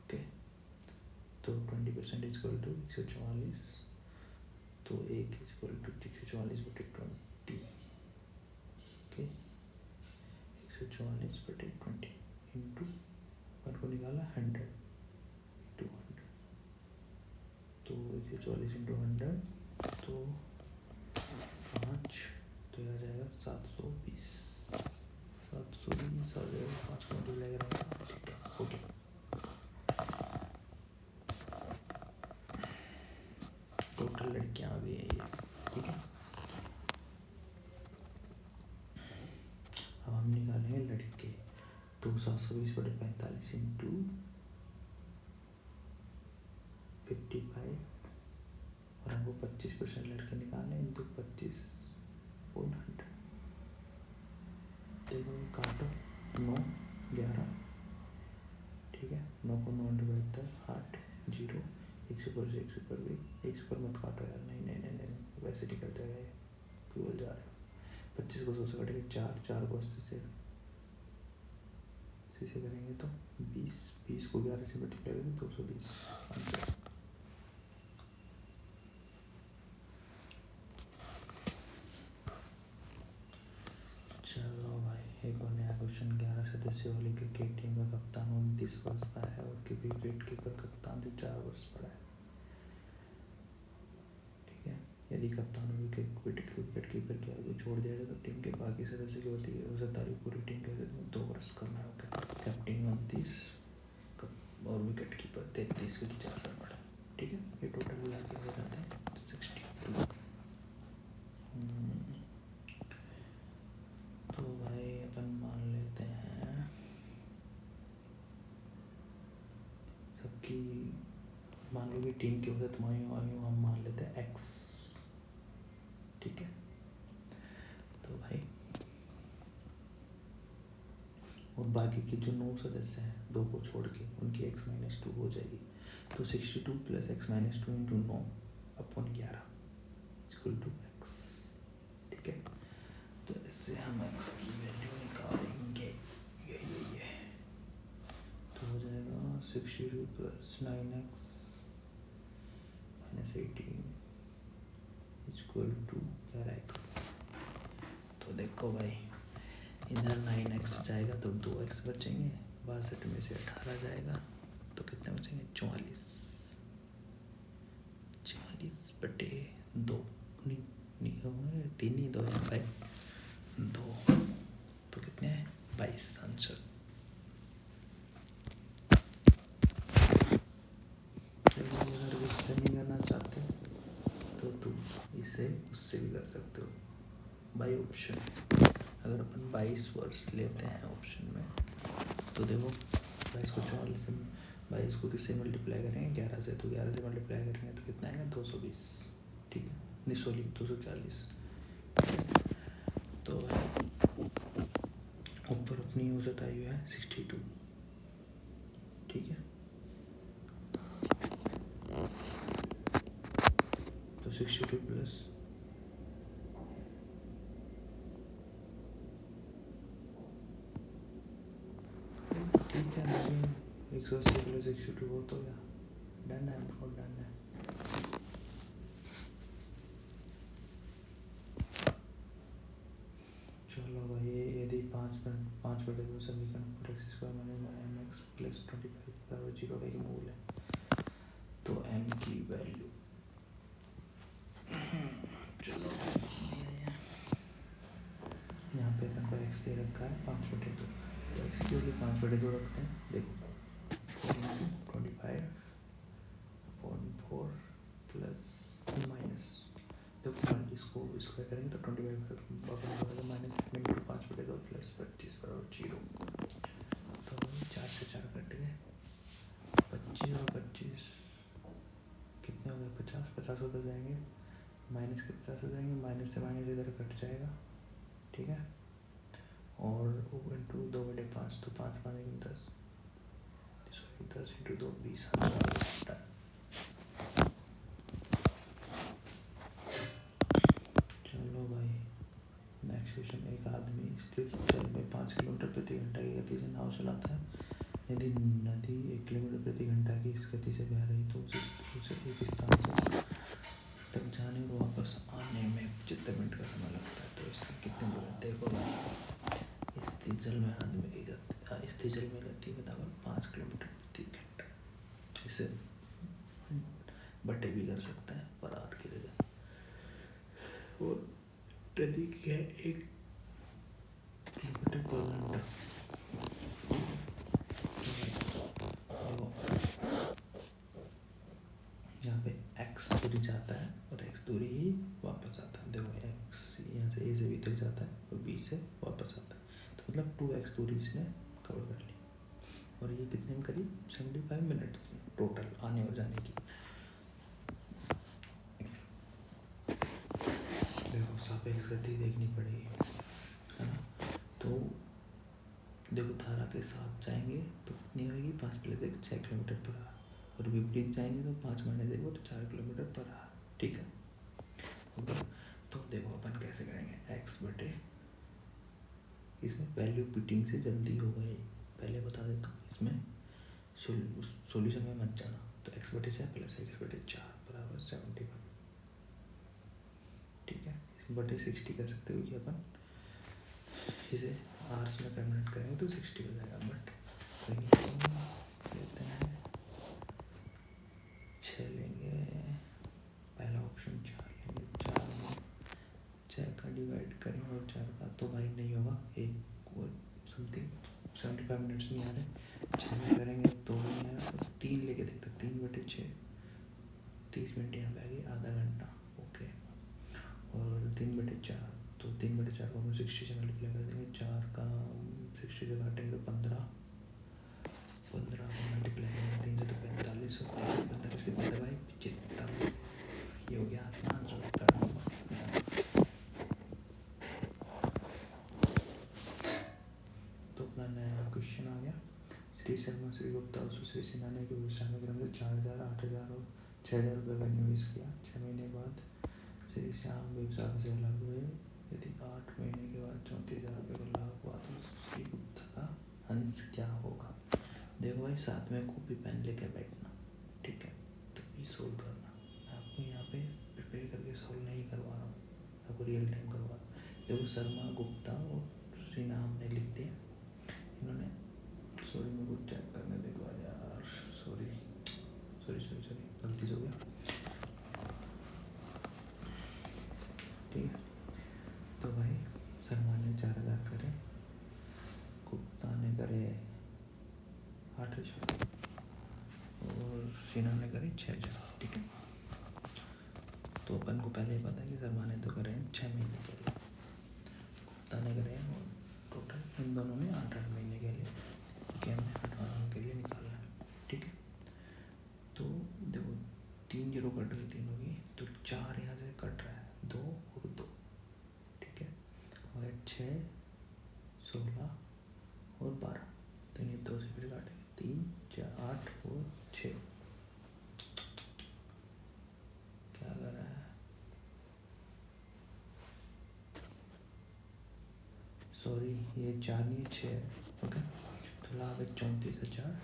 ओके। तो 20% इक्वल टू 144, तो 1 equal to 144/20, okay. 144/20 into one को निकाला 100 टू 100, तो 144 × 100 तो 5, तो यह आ जाएगा 720 आ जाएगा 5 को मल्टीप्लाई करेंगे, ठीक है हो गया। टोटल लड़कियाँ आ गई है ये, ठीक है। अब हम निकालेंगे लड़के, तो 720/45 इंटू 55 और हमको 25% लड़के निकालने इंटू 25/100। देखो काटो 9 11, ठीक है। 9 को 9 डिवाइड 10 8 0, 100 पर से 100 पर गई, 100 पर मत काटो यार, नहीं नहीं नहीं नहीं वैसे निकल जाएगा ये, क्यों बोल जा रहे हो। 25 को 100 से कटेगा 4, 4 को 80 से करेंगे तो 20, 20 को 11 से मल्टीप्लाई करेंगे 220 आंसर। चलो भाई एक और नया क्वेश्चन। 11 सदस्य वाली क्रिकेट टीम का कप्तान 29 वर्ष का है और विकेट कीपर कप्तान से 4 वर्ष बड़ा है, ठीक है। यदि कप्तान विकेट कीपर की आगे छोड़ दिया जाए तो टीम के बाकी सदस्य की होती है उसे तारीफ पूरी टीम के 2 वर्ष करना होगा। कैप्टन 29 और विकेट कीपर 33 के 4 साल बड़ा, ठीक है। ये टोटल मिला के हो जाते हैं 60। तो भाई अपन मान लेते हैं सबकी मान लो कि टीम की वजह तुम्हारी हम मान लेते हैं एक्स, ठीक है। तो भाई और बाकी के जो 9 सदस्य हैं 2 को छोड़ के उनकी x-2 हो जाएगी। तो 62 + x-2 into 9 upon 11 equal to x, ठीक है। तो इससे हम x की वैल्यू निकालेंगे, ये तो हो जाएगा 62 + 9x - 18 इक्वल टू 11x। तो देखो भाई इधर 9x जाएगा तो 2x बचेंगे, 62 में से 18 जाएगा तो कितने बचेंगे 44, 44/2 नहीं होंगे 3 ही 2 भाई 2, तो कितने हैं 22 आंसर। अगर इससे नहीं करना चाहते तो तुम इसे उससे भी कर सकते हो बाई ऑप्शन। अगर अपन 22 वर्ष लेते हैं ऑप्शन में तो देखो 22 को 44 से 22 को किससे मल्टीप्लाई करेंगे 11 से, तो 11 से मल्टीप्लाई करेंगे तो कितना आएगा 220, ठीक है, नहीं सॉरी 240। तो ऊपर अपनी यूजत आई हुई है 62, ठीक है। तो 62 प्लस ठीक है 180 + 62 हो तो गया, डन है, बहुत डन है। चलो भाई यदि 5/2 समीकरण पर x² - mx + 25 = 0 का एक मूल है तो m की वैल्यू चलो यहाँ पे अपन को x दे रखा है 5/2, तो x की वैल्यू 5/2 रखते हैं। देखो 25/4 प्लस माइनस, देखो इसको स्क्वायर करेंगे तो 25 माइनस इंटू 5/2 प्लस 25 = 0। तो 4 से 4 कट गए, 25 और 25 कितने हो गए 50, 50 उधर जाएंगे, माइनस के 50 हो जाएंगे, माइनस से माइनस इधर कट जाएगा, ठीक है। और इंटू 2/5 तो 5 5 10, सॉरी 10 इंटू 2 20 हजार। चलो भाई नेक्स्ट क्वेश्चन। एक आदमी स्थिर जल में 5 किलोमीटर प्रति घंटा की गति से नाव चलाता है। यदि नदी 1 किलोमीटर प्रति घंटा की इस गति से बह रही तो उसे एक स्थान से तक जाने और वापस आने में कितने मिनट का समय लगता है। तो इसमें कितने मिनट, देखो भाई स्थिर जल में आदमी की गति, स्थिर जल में गति बराबर 5 किलोमीटर प्रति घंटा, इसे बटे भी कर सकते हैं पर आर की जगह, और नदी की है 1 किलोमीटर पर घंटा। यहाँ पे x दूरी जाता है और x दूरी ही वापस आता है। देखो x यहाँ से a से b तक जाता है और b से वापस आता है, तो मतलब 2x दूरी इसने कवर कर ली। और ये कितने में करी 75 मिनट्स में टोटल आने और जाने की। देखो सापेक्ष गति देखनी पड़ेगी, है ना। तो देखो धारा के साथ जाएंगे तो कितनी होगी 5 + 1 6 किलोमीटर पर आवर, और विपरीत जाएंगे तो 5 - 1 देखो तो 4 किलोमीटर पर आवर, ठीक है। तो देखो अपन कैसे करेंगे x बटे, इसमें वैल्यू पुटिंग से जल्दी हो गई, पहले बता देता हूँ। इसमें सॉल्यूशन में मत जाना, तो x बटे 6 + x/4 बराबर 71, ठीक है। इसमें बटे 60 कर सकते हो कि अपन इसे आर्स में कन्वर्ट करेंगे तो 60 हो जाएगा, बट लेते हैं 6 लेंगे, पहला ऑप्शन 4 लेंगे, 4 में 6 का डिवाइड करेंगे और 4 का तो भाई नहीं होगा, एक और समथिंग 75 मिनट्स नहीं आ रहे, 6 में करेंगे तो नहीं आ रहा, तो 3 लेके देखते, 3/6 30 मिनट यहाँ पे आ गई, आधा घंटा, ओके। और 3/4 तो 3/4 को हम 60 से मल्टीप्लाई कर देंगे, 4 का 60 से काटेंगे तो 15 को मल्टीप्लाई करेंगे 3 से तो 45 और 45 कितने थे भाई? 75। ये हो गया अपना आंसर, थर्ड नंबर। तो अपना नया क्वेश्चन आ गया। श्री शर्मा, श्री गुप्ता और सुश्री सिन्हा ने व्यवसाय में क्रम से 4,000, 8,000 और 6,000 रुपये का निवेश किया। 6 महीने बाद श्री श्याम व्यवसाय से अलग हुए। यदि 8 महीने के बाद 34,000 रुपये का लाभ हुआ तो श्री गुप्ता का अंश क्या होगा? देखो भाई, साथ में कॉपी पेन लेके बैठना, ठीक है? तो भी सोल्व करना। मैं आपको यहाँ पे प्रिपेयर करके सोल्व नहीं करवा रहा हूँ, आपको रियल टाइम करवा रहा हूँ। देखो, शर्मा, गुप्ता और श्री नाम ने लिख दिया इन्होंने। सॉरी, मेरे को चेक करने दे दो यार। सॉरी, गलती हो गया। ठीक है, तो भाई शर्मा ने 4,000 करे, गुप्ता ने करे 8,000 और सिन्हा ने करे 6,000। ठीक है, तो अपन को पहले ही पता है कि शर्मा ने तो करे 6 महीने के लिए, गुप्ता ने करे और टोटल इन दोनों ने 8-8 महीने के लिए, कि हमें 18 के लिए निकालना है। ठीक है, तो देखो 3 जीरो कट गई तीनों की, तो 4 यहाँ से कट रहा है, 2 और 2। ठीक है, और 6, 16 और 12, तो इन्हें 2 से फिर काटेंगे, 3, 4, 8 और 6। क्या कर रहा है? सॉरी, ये 4 नहीं 6 है। ओके, तो लाभ है 34,000।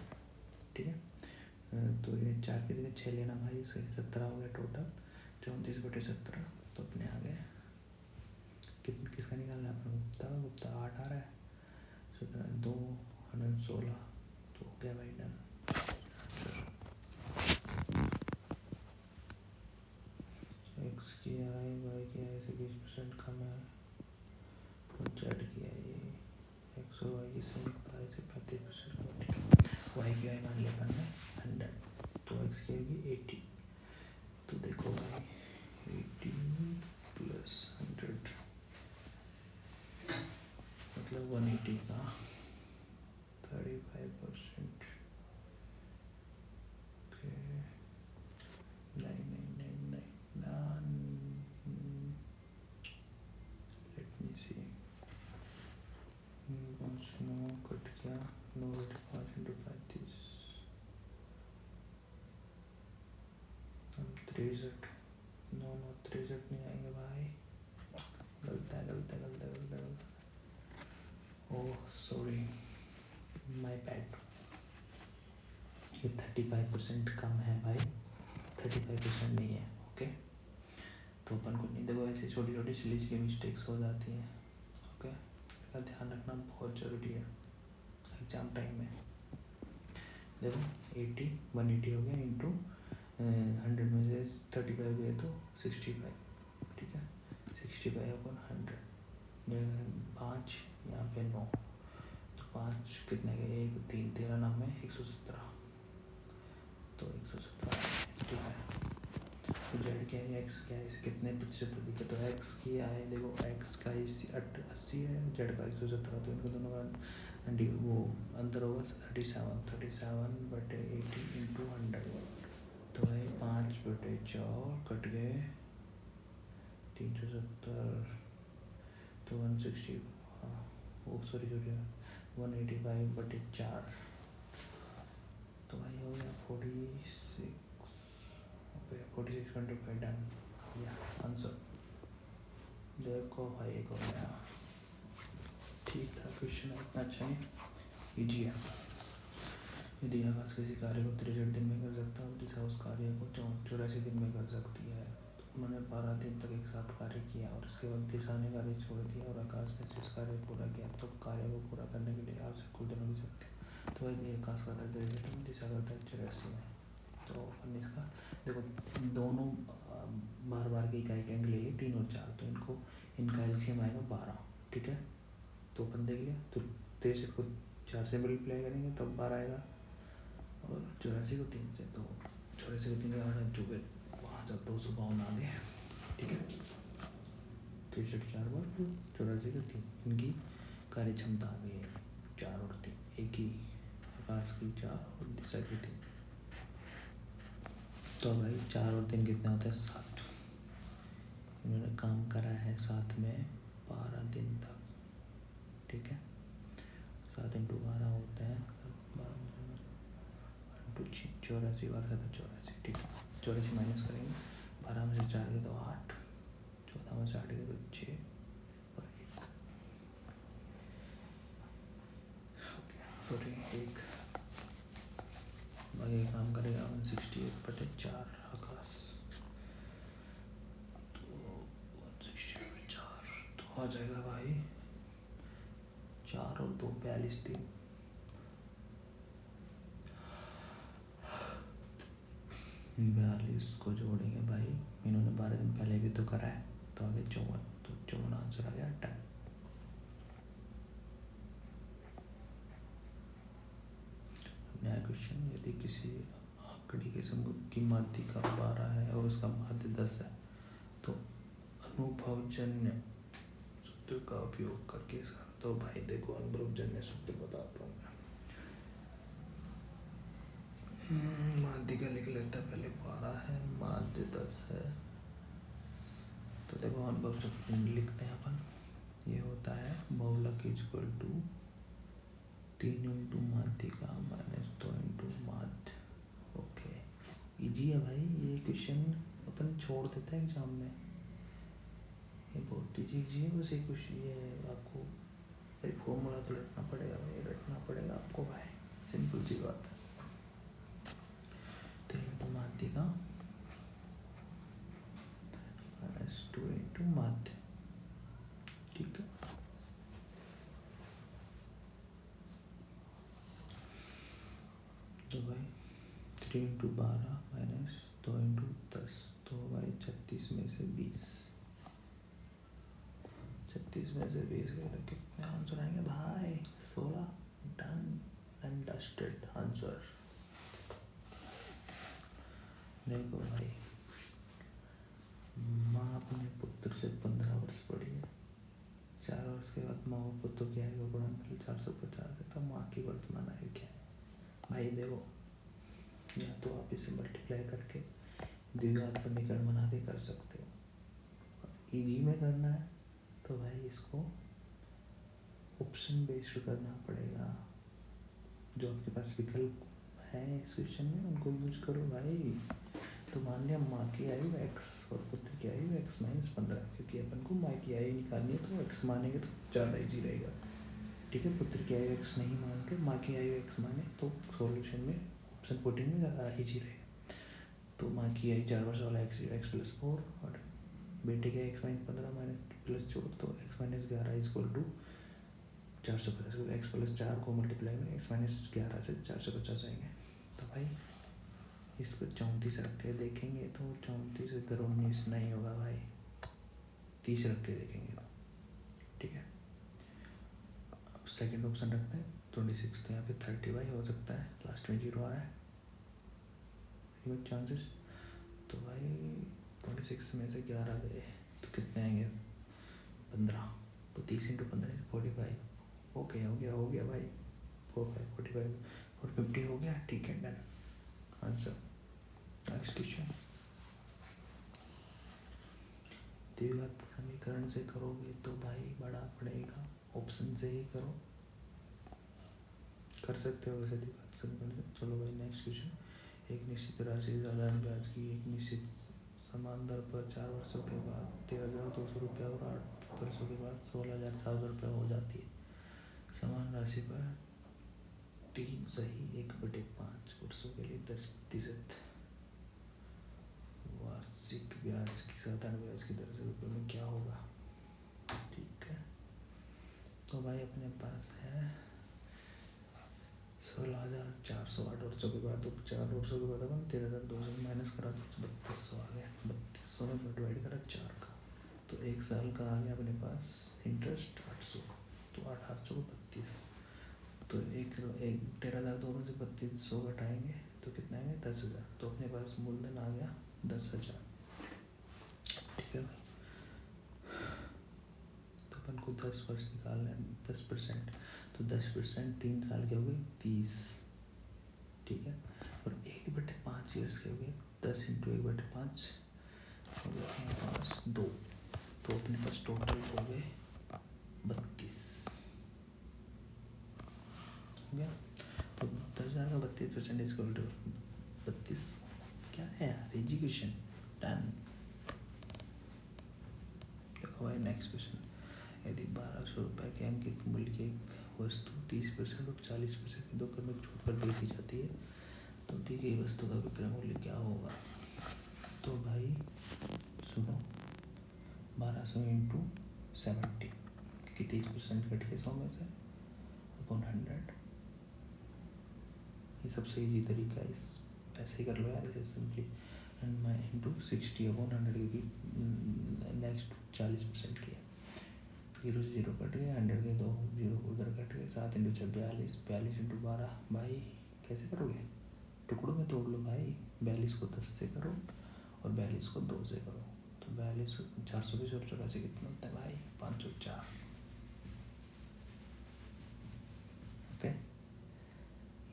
ठीक है, तो ये 4 की जगह 6 लेना भाई, इसके 17 हो गया टोटल। 34/17, तो अपने आ गए। किसका निकालना है अपना? गुप्ता 8 आ रहा है, 2 और 16, तो हो गया भाई डन। एक्स की आई, वाई की आई से 20% कम है, जेड की आई, एक्स और वाई की संयुक्त आई से 35% कम। ठीक है, वाई की आई मान लिया अपन ने 100, तो एक्स की आएगी 80। तो देखो भाई, 80 + 100 मतलब 180 का 35%। ओके, नहीं, लेट मी सी। 9 कट गया, 9/5 × 35, 63। 9 63 नहीं आएंगे भाई, गलत है। Oh sorry, my bad. ये 35% कम है भाई, 35% नहीं है। ओके, तो अपन को नहीं, देखो ऐसी छोटी छोटी सिली की मिस्टेक्स हो जाती हैं। ओके, इसका ध्यान रखना बहुत ज़रूरी है एग्जाम टाइम में। देखो 180 हो गया, इंटू 100 में से 35 गए तो 65। ठीक है, 65/100, 5 यहाँ पे 9, तो 5 कितने गए? 1, 3, 13, 9 में 117, तो 117। ठीक है, तो जेड क्या है, एक्स क्या है, इसे कितने प्रतिशत अधिक है? तो एक्स की आए, देखो एक्स का 80 है, जेड का 117, तो इनको दोनों का वो अंतर होगा 37/80 इंटू 100, तो भाई 5/4 कट गए 370, तो 160, हाँ वो सॉरी 185/4, तो भाई हो गया 46, हो गया 46.5 डन या आंसर। देखो भाई एक हो गया, ठीक था क्वेश्चन, इतना अच्छा है, ईजी है। यदि आकाश किसी कार्य को 63 दिन में कर सकता है, दिशा उस कार्य को 84 दिन में कर सकती है। उन्होंने 12 दिन तक एक साथ कार्य किया और उसके बाद दिशा ने कार्य छोड़ दिया और आकाश ने शेष कार्य पूरा किया, तो कार्य को पूरा करने के लिए आवश्यक कुल दिनों की शक्ति। तो भाई आकाश करता है 63 में, दिशा करता है 84 में। तो अपन इसका देखो, दोनों बार बार की इकाई के अंक ले लिए 3 और 4, तो इनका एलसीएम आएगा 12। ठीक है, तो अपन देख लिया, तो 63 को 4 से मल्टीप्लाई करेंगे तब 12 आएगा, और 84 को 3 से, तो 84 को 3 से 8 जो फिर वहाँ जब 252 आ गए। ठीक है, 63 4 बार 84 को 3, इनकी कार्य क्षमता आ गई है 4 और 3, एक ही आकाश की 4 और दिशा की 3। तो भाई 4 और 3 कितने होते हैं? 7। इन्होंने काम करा है साथ में 12 दिन तक, ठीक है। 7 इंटू 12 होते हैं 84, 12 7 84, ठीक है। 84 माइनस करेंगे, 12 में से 4 के तो 8, 14 में से 8 के तो 6 और 1, सॉरी 1। बाकी काम करेगा 168/4 आकाश, तो 168/4 तो आ जाएगा भाई 4 और 2 42 दिन। बयालीस को जोड़ेंगे भाई, इन्होंने 12 दिन पहले भी तो करा है, तो आगे 54, तो 54 आंसर आ गया 10। नया क्वेश्चन, यदि किसी आंकड़ी के समूह की माध्यिका 12 है और उसका माध्य 10 है तो अनुभवजन्य सूत्र का उपयोग करके, तो भाई देखो अनुभवजन्य सूत्र बताता हूँ मैं। माध्यिका लिख लेता पहले, 12 है, माध्य 10 है, तो देखो अनुभव सूत्र लिखते हैं अपन। ये होता है बहुलक इक्वल टू 3 इंटू माध्यिका माइनस 2 इंटू माध्य। ओके, इजी है भाई ये क्वेश्चन, अपन छोड़ देते हैं एग्जाम में, ये बहुत इजी है। बस ये कुछ ये आपको भाई फॉर्मूला तो रटना पड़ेगा भाई, रटना पड़ेगा आपको भाई, सिंपल सी बात है। 3 इंटू माध्यिका माइनस 2 इंटू माध्य, ठीक है। तो भाई 3 इंटू 12 माइनस 2 इंटू 10, तो भाई 36 में से 20, 36 में से 20 गए तो कितने आंसर आएंगे भाई? 16। Done and dusted answer. देखो भाई, माँ अपने पुत्र से 15 वर्ष बड़ी है, 4 वर्ष के बाद माँ व पुत्र की आयु का गुणनफल 450 है, तो माँ की वर्तमान आयु क्या है? भाई देखो, या तो आप इसे मल्टीप्लाई करके द्विघात समीकरण बना के कर सकते हो, इजी में करना है तो भाई इसको ऑप्शन बेस्ड करना पड़ेगा। जो आपके पास विकल्प है इस क्वेश्चन में उनको यूज करो भाई। तो मान लिया माँ की आयु x और पुत्र की आयु x माइनस 15, क्योंकि अपन को माँ की आयु निकालनी है तो x मानेंगे तो ज़्यादा इजी रहेगा, ठीक है। पुत्र की आयु x नहीं मान के माँ की आयु x माने तो सॉल्यूशन में ऑप्शन पुटिंग में ज़्यादा इजी रहेगा। तो माँ की आयु 4 वर्ष वाला x प्लस 4 और बेटे का x माइनस 15 माइनस प्लस 4, तो x minus 11 equal to 450, x plus 4 को मल्टीप्लाई में x माइनस 11 से 450 आएंगे। तो भाई इसको 34 रख के देखेंगे तो 34 इधर 19 नहीं होगा भाई, 30 रख के देखेंगे तो, ठीक है। अब सेकेंड ऑप्शन रखते हैं 26, तो यहाँ पे 30 भाई हो सकता है, लास्ट में 0 आ रहा है चांसेस। तो भाई 26 में से 11 गए तो कितने आएंगे? 15, तो 30 इंटू 15 45। ओके हो गया भाई, 45 और 50 हो गया, ठीक है डन आंसर। नेक्स्ट क्वेश्चन, द्विघात समीकरण से करोगे तो भाई बड़ा पड़ेगा, ऑप्शन से ही करो, कर सकते हो वैसे द्विघात समीकरण से। चलो भाई नेक्स्ट क्वेश्चन, एक निश्चित राशि साधारण ब्याज की एक निश्चित समान दर पर 4 वर्षों के बाद 13,200 रुपये और 8 वर्षों के बाद 16,400 रुपये हो जाती है। समान राशि पर 3 सही 1/5 वर्षों के लिए 10% वार्षिक ब्याज की साधारण ब्याज की दर से रुपये में क्या होगा? ठीक है, तो भाई अपने पास है 16,400 8 वर्षों के बाद, तो 4 वर्षों के बाद अपन 13,200 माइनस करा तो 3200 आ गया, 3200 में डिवाइड करा 4 का, तो 1 साल का आ गया अपने पास इंटरेस्ट 800, तो 800 को 32, तो एक 13,200 में से 3200 घटाएंगे तो कितना आएंगे? 10,000, तो अपने पास मूलधन आ गया 10,000, ठीक है भाई। तो अपन को 10 वर्ष निकालना है, 10%, तो 10% 3 साल के हो गए 30, ठीक है, और 1/5 ईयर्स के हो गए 10 × 1/5 हो गया अपने पास 2, तो अपने पास टोटल हो गए 32 हो गया। तो 10,000 का 32% इक्वल टू 32 क्या है यार, एजुकेशन डन। देखो भाई नेक्स्ट क्वेश्चन, यदि 1200 रुपये के अंकित मूल्य की एक वस्तु 30% और 40% की दो क्रमिक छूट पर बेची जाती है तो दी गई वस्तु का विक्रय मूल्य क्या होगा। तो भाई सुनो, 1200 × 70 कि 30% कट के 100 में से अपॉन 100, ये सबसे इजी तरीका है, इस ऐसे ही कर लो यार इसे सिंपली। एंड मैं इंटू 60/100 क्योंकि नेक्स्ट 40% की है, 0 से 0 कट गए, 100 के 2 0 उधर कट गए, 7 × 6 42, 42 × 12। भाई कैसे करोगे, टुकड़ों में तोड़ लो भाई, 42 को 10 से करो और 42 को 2 से करो, तो 42 420 और 84 कितना होता है भाई, 504। ओके,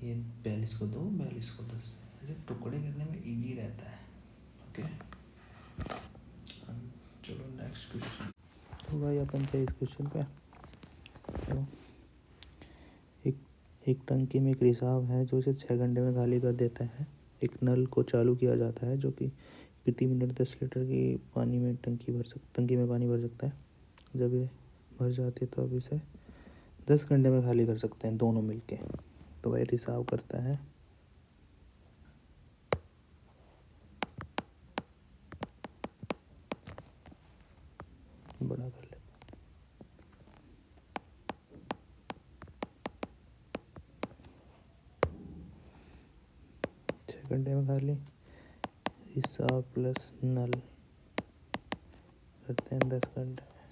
ये 42 को 2, 42 को 10, ऐसे टुकड़े करने में इजी रहता है। ओके चलो नेक्स्ट क्वेश्चन। तो भाई अपन थे इस क्वेश्चन पे, तो एक टंकी में एक रिसाव है जो इसे 6 घंटे में खाली कर देता है। एक नल को चालू किया जाता है जो कि प्रति मिनट 10 लीटर की टंकी में पानी भर सकता है। जब ये भर जाती है तो अब इसे 10 घंटे में खाली कर सकते हैं दोनों मिलके। तो भाई रिसाव करता है बड़ा कर ले, 6 घंटे में खाली, रिसाव प्लस नल करते हैं 10 घंटे में,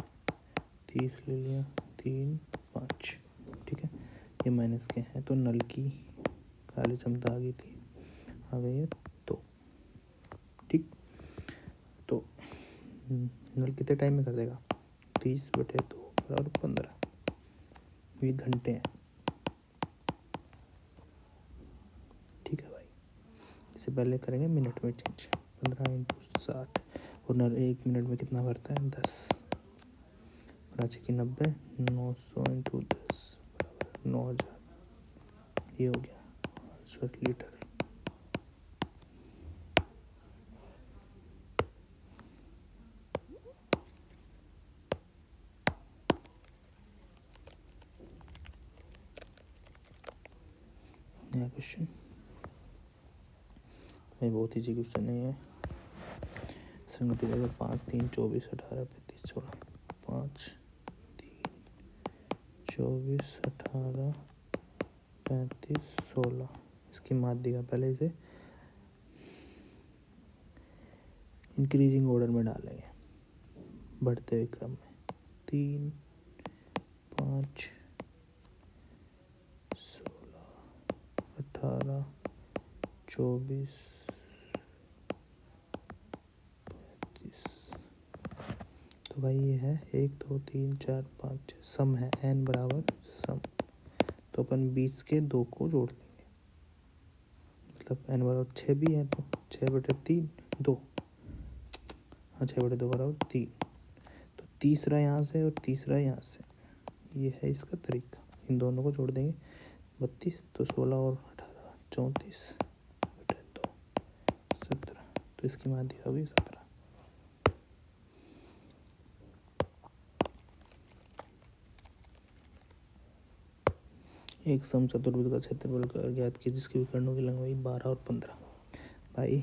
30 ले लिया, 3 5, ठीक है, ये माइनस के हैं तो नल की खाली क्षमता आ गई थी, आ गई है 2, ठीक। तो नल कितने टाइम में कर देगा, 30/2 बराबर 15, ये घंटे हैं, ठीक है भाई। इससे पहले करेंगे मिनट में चेंज, 15 × 60 और नल 1 मिनट में कितना भरता है 10, 5 की 90, 900 × 10 बराबर 9000, ये हो गया 500 लीटर। नया क्वेश्चन भाई, बहुत ईजी क्वेश्चन है ये। संगठित अगर 5 3 24 18 35 16, 5 3 24 18 35 16, इसकी माध्यिका पहले इसे इंक्रीजिंग ऑर्डर में डालेंगे, बढ़ते हुए क्रम में, 3 5 16 18 24 35। तो भाई ये है 1 2 3 4 5 6, सम है n बराबर सम, तो अपन 20 के 2 को जोड़ देंगे, मतलब n बराबर 6 भी है तो 6/3 2, हाँ 6/2 बराबर 3, तो तीसरा यहाँ से और तीसरा यहाँ से, ये है इसका तरीका। इन दोनों को जोड़ देंगे 32, तो 16 और 18 34/2 17, तो इसकी माध्यिका होगी 17। एक समचतुर्भुज का क्षेत्रफल का ज्ञात किया जिसके विकर्णों की लंबाई 12 और 15। भाई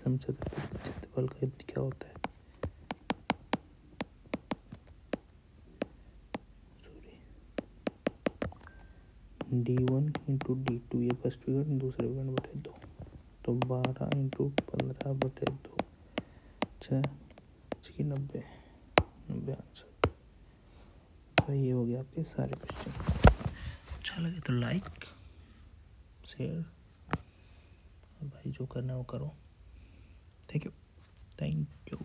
समचतुर्भुज का क्षेत्रफल का क्या होता है, D1 × D2, ये फर्स्ट विकर्ण, दूसरे विकर्ण बटे 2, तो 12 × 15/2, 6 की 90 आंसर। भाई ये हो गया आपके सारे क्वेश्चन। अच्छा लगे तो लाइक शेयर और भाई जो करना है वो करो। Thank you.